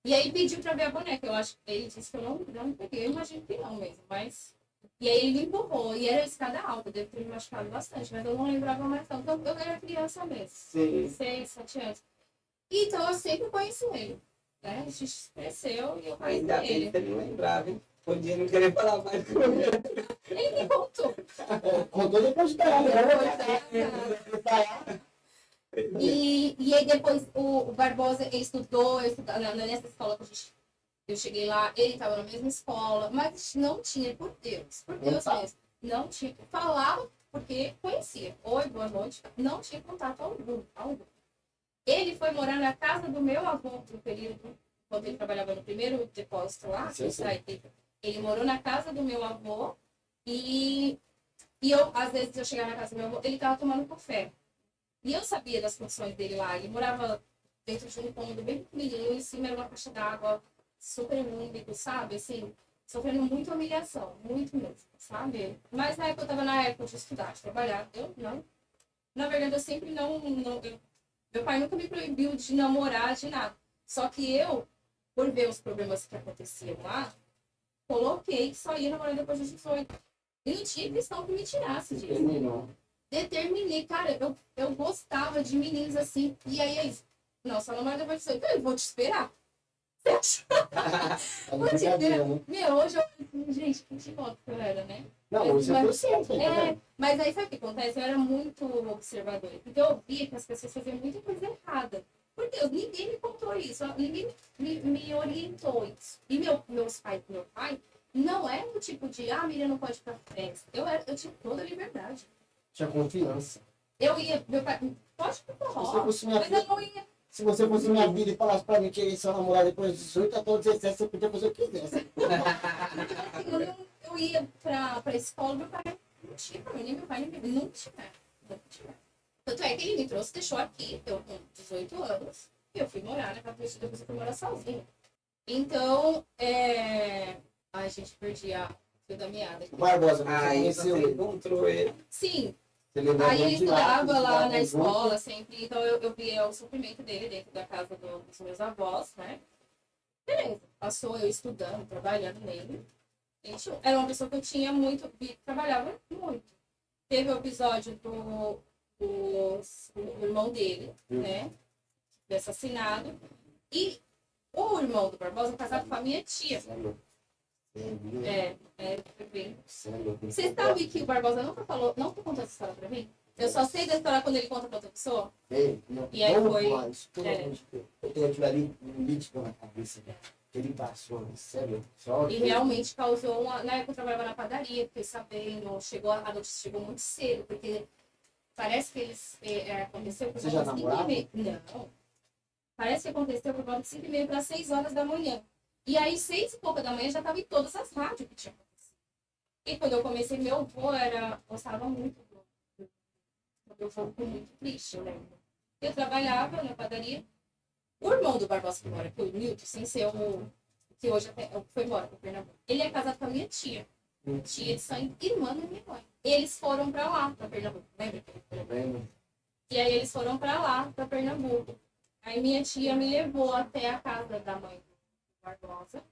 E aí pediu pra ver a boneca. Eu acho que ele disse que eu não peguei, eu imagino que não mesmo, mas. E aí ele me empurrou, e era escada alta, deve ter me machucado bastante, mas eu não lembrava mais não. Então eu era criança mesmo. Sim. 6, 7 anos. Então eu sempre conheci ele. Né? A gente cresceu e eu conheci Ainda bem ele. que ele não lembrava, hein? Podia não querer falar mais com ele. Ele me contou. Contou depois de dar. E aí depois o Barbosa ele estudou, eu estudava nessa escola que eu cheguei lá, ele estava na mesma escola, mas não tinha, por Deus mesmo, não tinha, falava porque conhecia, oi, boa noite, não tinha contato algum. Ele foi morar na casa do meu avô no período, quando ele trabalhava no primeiro depósito lá, ele morou na casa do meu avô e eu, às vezes, eu chegava na casa do meu avô, ele estava tomando café. E eu sabia das condições dele lá. Ele morava dentro de um cômodo bem pequenininho, em cima era uma caixa d'água super úmido, sabe? Assim, sofrendo muita humilhação, muito mesmo, sabe? Mas na época, eu estava na época de estudar, de trabalhar. Eu não. Na verdade, eu sempre meu pai nunca me proibiu de namorar, de nada. Só que eu, por ver os problemas que aconteciam lá, coloquei que só ia namorar depois dos 18. E não tinha questão que me tirasse disso. Determinei, cara, eu gostava de meninos assim. E aí é isso. Não, só namorada depois dos 18. Eu vou te esperar. Você acha? Vou te esperar. Meu, hoje eu. Gente, que idiota que eu era, né? Não, hoje eu tô certo. Mas aí sabe o que acontece? Eu era muito observadora. Então eu via que as pessoas faziam muita coisa errada. Por Deus, ninguém me contou isso. Ninguém me orientou isso. E meu pai não é o tipo de, a menina não pode ir pra festa. Eu tinha toda a liberdade. Tinha confiança. Eu ia, meu pai, pode ir pro forró, mas eu não ia. Se você fosse minha vida e falasse pra mim que ele só namorar depois dos 18, até os 17, você podia fazer o que quisesse. Eu ia pra escola, meu pai não tinha pra mim, nem meu pai nem meu não tinha. Tanto é que ele me trouxe, deixou aqui, eu com 18 anos, e eu fui morar na casa do depois eu fui morar sozinha. Então, ai, gente, perdi a fio da meada aqui. O Barbosa, você Aí conheceu você ele. encontrou ele. Sim, Ele aí ele estudava lá na junto. escola sempre, então eu via o sofrimento dele dentro da casa dos meus avós, né? Beleza, passou eu estudando, trabalhando nele. Gente, era uma pessoa que eu tinha muito, trabalhava muito. Teve o episódio do irmão dele, né? De assassinado. E o irmão do Barbosa casado com a minha tia. Foi bem. Você sabe que o Barbosa nunca contou essa história pra mim? Eu só sei da história quando ele conta pra outra pessoa. E aí foi. Eu tenho aquilo ali nítido na cabeça. Que ele passou, sério. Só E realmente causou uma. Na época eu trabalhava na padaria, fiquei sabendo, a notícia chegou muito cedo, porque parece que eles aconteceu por Você já volta de namorava? 5h30. Não. Parece que aconteceu por volta de 5h30 para 6 horas da manhã. E aí, 6 e pouca da manhã, já estava em todas as rádios que tinha acontecido. E quando eu comecei, meu avô gostava muito do Eu fui muito triste, eu lembro. Eu trabalhava na padaria. O irmão do Barbosa que mora aqui, o Nilton, sem ser o que hoje até foi embora para Pernambuco. Ele é casado com a minha tia. Tia de sangue, irmã da minha mãe. Eles foram para lá, para Pernambuco. Lembra? Lembro. E aí eles foram para lá, para Pernambuco. Aí minha tia me levou até a casa da mãe do Barbosa.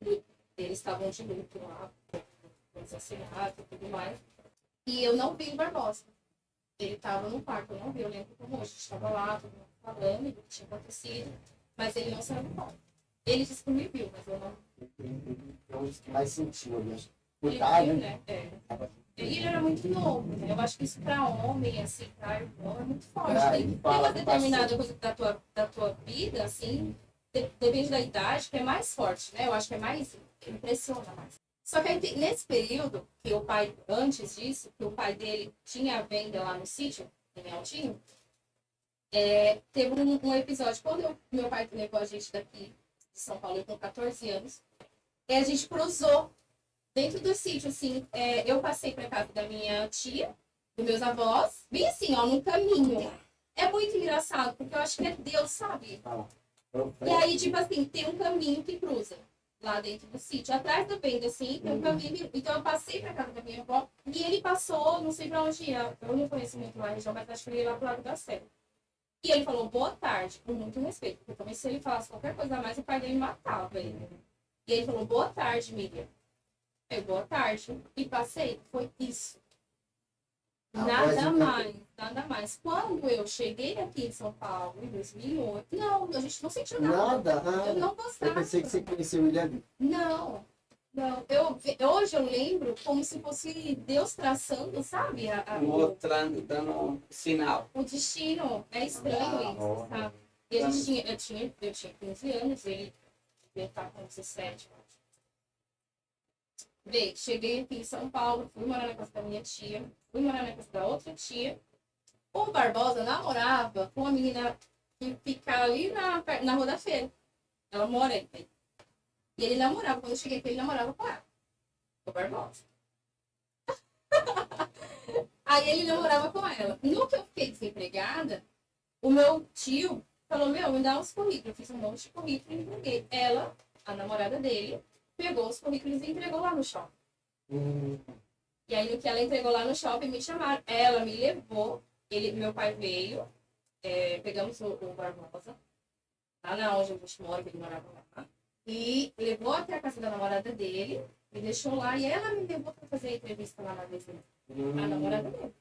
E eles estavam de luto lá, assassinato e tudo mais. E eu não vi o Barbosa. Ele estava no quarto, eu não vi. Eu lembro como hoje, estava lá, todo mundo falando do que tinha acontecido, mas ele não saiu do quarto. Ele disse que me viu, mas eu não. Eu acho que mais sentiu ali, acho. Ele Cuidado, viu, né? É. E ele era muito novo, né? Eu acho que isso para homem, assim, para irmão, é muito forte. Tem uma determinada coisa da tua vida, assim, depende da idade, que é mais forte, né? Eu acho que é mais, impressiona mais. Só que aí, nesse período, que o pai, antes disso, que o pai dele tinha a venda lá no sítio, em Altinho, teve um episódio, quando meu pai levou a gente daqui de São Paulo, eu com 14 anos, e a gente cruzou dentro do sítio, assim, eu passei para casa da minha tia, dos meus avós, bem assim, ó, num caminho. É muito engraçado, porque eu acho que é Deus, sabe? E aí, tipo assim, tem um caminho que cruza lá dentro do sítio. Atrás da venda, assim, tem um caminho. Então eu passei pra casa da minha avó e ele passou, não sei pra onde ia. Eu não conheço muito lá a região, mas acho que ele ia lá pro lado da Serra. E ele falou, boa tarde, com muito respeito. Porque também se ele falasse qualquer coisa a mais, o pai dele matava ele. E ele falou, boa tarde, Miriam. Eu, boa tarde. E passei, foi isso. Nada mais, nada mais. Quando eu cheguei aqui em São Paulo, em 2008, não, a gente não sentiu nada. Nada. Eu não Eu gostava. pensei que você conheceu ele ali. Não, não. Hoje eu lembro como se fosse Deus traçando, sabe? Mostrando, dando um sinal. O destino. É estranho isso, sabe? E a gente eu tinha 15 anos, ele devia estar com 17, eu acho. Bem, cheguei aqui em São Paulo, fui morar na casa da minha tia, fui morar na casa da outra tia. O Barbosa namorava com uma menina que fica ali na Rua da Feira. Ela mora aí. E ele namorava, quando eu cheguei aqui, ele namorava com ela. O Barbosa. Aí ele namorava com ela. No que eu fiquei desempregada, o meu tio falou, me dá uns currículos. Eu fiz um monte de currículo e entreguei. Ela, a namorada dele, pegou os currículos e entregou lá no shopping. E aí, no que ela entregou lá no shopping, me chamaram. Ela me levou, meu pai veio, pegamos o Barbosa, lá na onde a gente mora, que ele morava lá, e levou até a casa da namorada dele, me deixou lá, e ela me levou para fazer a entrevista lá na vizinha, a namorada dele.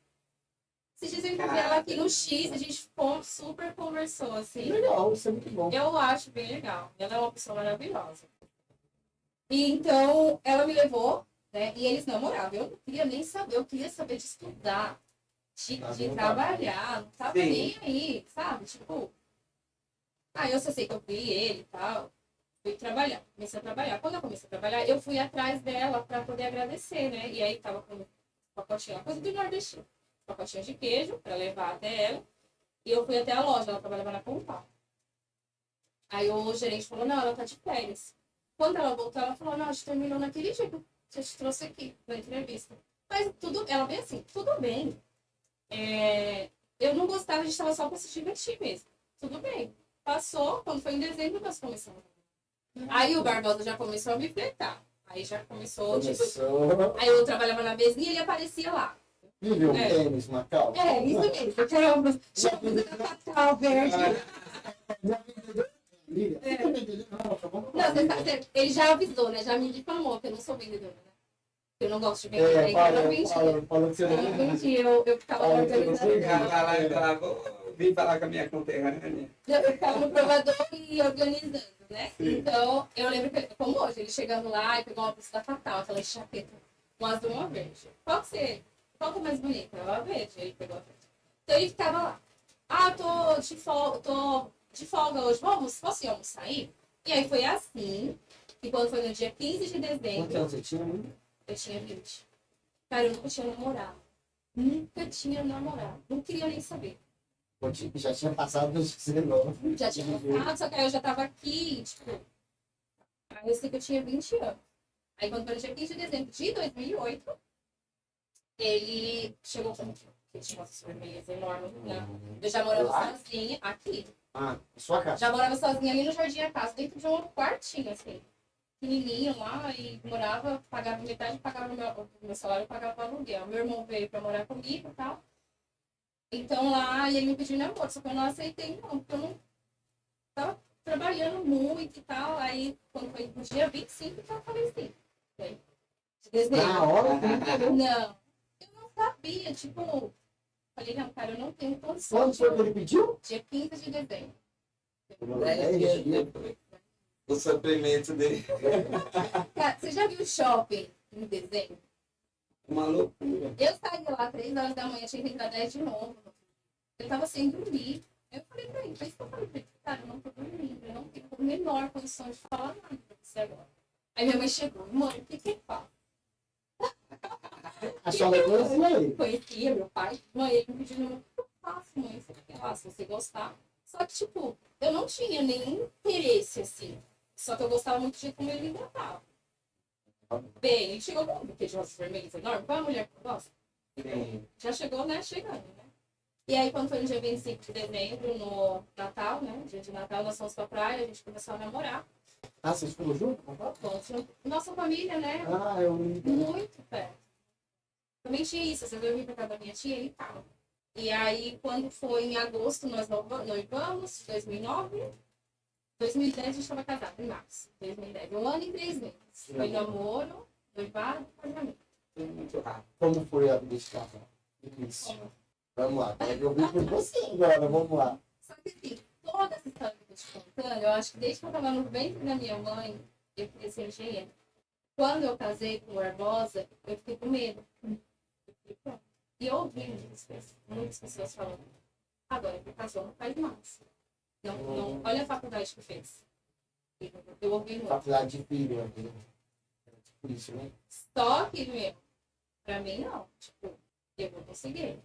Esses dias eu encontrei ela aqui no X, a gente super conversou, assim. Legal, isso é muito bom. Eu acho bem legal. Ela é uma pessoa maravilhosa. E então, ela me levou, né? E eles namoravam. Eu não queria nem saber, eu queria saber de estudar, de trabalhar, não tava nem aí, sabe? Tipo, eu só sei que eu vi ele e tal. Fui trabalhar, comecei a trabalhar. Quando eu comecei a trabalhar, eu fui atrás dela para poder agradecer, né? E aí tava com um pacotinho, uma coisa do nordestino. Um pacotinho de queijo para levar até ela. E eu fui até a loja, ela trabalhava na Compal. Aí o gerente falou, não, ela tá de férias. Quando ela voltou, ela falou, não, a gente terminou naquele dia que eu te trouxe aqui na entrevista. Mas tudo, ela veio assim, tudo bem. Eu não gostava, a gente estava só para se divertir mesmo. Tudo bem. Passou, quando foi em dezembro, nós começamos. Aí o Barbosa já começou a me fletar. Aí já começou. Tipo, aí eu trabalhava na mesinha e ele aparecia lá. Viu? Tênis, Macau. Isso mesmo. Caramba, chamando da Fatal Verde. Não, ele já avisou, né? Já me difamou que eu não sou vendedora, né? Eu não gosto de vender. Falou que você não vendi. Eu ficava organizando. Vim falar com a minha conterrânea. Eu ficava no provador e organizando, né? Sim. Então, eu lembro que, como hoje, ele chegando lá e pegou uma pista da Fatal, aquela chapeta, um azul e uma verde. Qual que é mais bonita? Ela verde. Ele pegou a verde. Então, ele ficava lá. Tô de folga hoje. Posso ir almoçar aí? E aí foi assim. E quando foi no dia 15 de dezembro. Quantos anos você tinha? Eu tinha 20. Cara, eu nunca tinha namorado. Nunca tinha namorado. Não queria nem saber. Já tinha passado nos 19. Já tinha passado, só que aí eu já tava aqui, tipo. Aí eu sei que eu tinha 20 anos. Aí quando foi no dia 15 de dezembro de 2008, ele chegou comigo. que tinha umas vermelhas enormes, né? Eu já morava Lá? sozinha aqui. Ah, sua casa. Já morava sozinha ali no Jardim da Casa, dentro de um quartinho, assim. Pequenininho lá, e morava, pagava metade, pagava o meu salário, eu pagava o aluguel. Meu irmão veio pra morar comigo e tal. Então lá, e ele me pediu namoro, só que eu não aceitei, não, porque eu não tava trabalhando muito e tal. Aí, quando foi no dia 25, eu falei sim. De dezembro. Na hora, entendeu? Não, eu não sabia, tipo, falei, não, cara, eu não tenho condição Quando de foi que ele pediu? dia 15 de dezembro. 10 dias depois do sofrimento dele. Cara, você já viu shopping em dezembro? Uma loucura. Eu saí lá 3 horas da manhã, tinha que entrar 10 de novo. Eu tava sem dormir. Eu falei pra ele, por isso que eu falei pra ele, cara, eu não tô dormindo, eu não tenho a menor condição de falar nada pra você agora. Aí minha mãe chegou, mãe, o que que eu faço? A senhora conhecia ele. Conhecia meu pai, mãe, ele me pediu número, o que eu faço, mãe? Você quer lá, se você gostar. Só que, tipo, eu não tinha nenhum interesse, assim. Só que eu gostava muito de como ele me tratava. Bem, ele chegou com um buquê de rosas vermelhas enorme. Qual é a mulher que eu gosto? Sim. Já chegou, né? Chegando, né? E aí, quando foi no dia 25 de dezembro, no Natal, né? Dia de Natal, nós fomos pra praia, a gente começou a namorar. Ah, vocês foram juntos? Nossa família, né? Ah, eu. Muito perto. Também tinha isso, às vezes eu vim pra casa da minha tia e tal. E aí, quando foi em agosto, nós noivamos, 2009. 2010 a gente estava casado, em março. 2010, 1 ano e 3 meses. Foi namoro, noivado, casamento. Foi muito rápido. Como foi a vida de casal? Isso. Vamos lá, eu vim com você agora, vamos lá. Só que assim, toda essa história que eu tô te contando, eu acho que desde que eu tava no ventre da minha mãe, eu queria ser engenheira. Quando eu casei com o Barbosa, eu fiquei com medo. Eu fiquei, pronto. E eu ouvi muitas pessoas falando, agora que casou não faz mais. Não, olha a faculdade que fez. Eu ouvi muito. Faculdade de filho, né? Tipo isso, né? Só que, meu, pra mim não. Tipo, eu vou conseguir.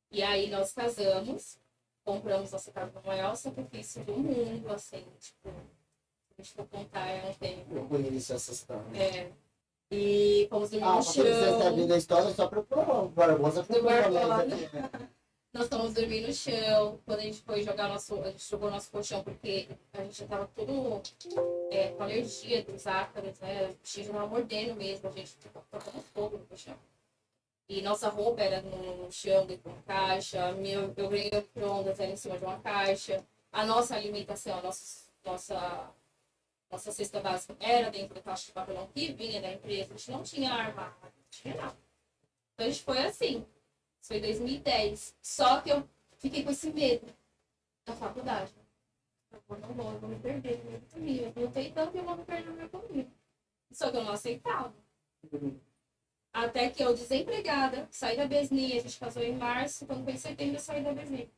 E aí nós casamos, compramos nossa casa no maior sacrifício do mundo, assim, tipo, se a gente for contar, é um tempo. Eu conheço essa história. É. E fomos dormir Ah, no você está chão. vendo a história só para o Barbosa Do Barbosa. né? Nós fomos dormir no chão. Quando a gente foi jogar a gente jogou nosso colchão, porque a gente já tava tudo com alergia dos ácaros, né? O bichinho já tava mordendo mesmo, a gente tocando fogo no colchão. E nossa roupa era no chão, dentro de uma caixa. Eu ganhei o micro-ondas era em cima de uma caixa. A nossa alimentação, nossa cesta básica era dentro da caixa de papelão que vinha da empresa. A gente não tinha arma, não tinha nada. Então a gente foi assim. Isso foi em 2010. Só que eu fiquei com esse medo da faculdade. Eu vou me perder no meio do caminho. Eu lutei tanto que eu vou me perder no meu caminho. Só que eu não aceitava. Até que eu, desempregada, saí da Besni, a gente casou em março, quando foi em setembro eu saí da Besni.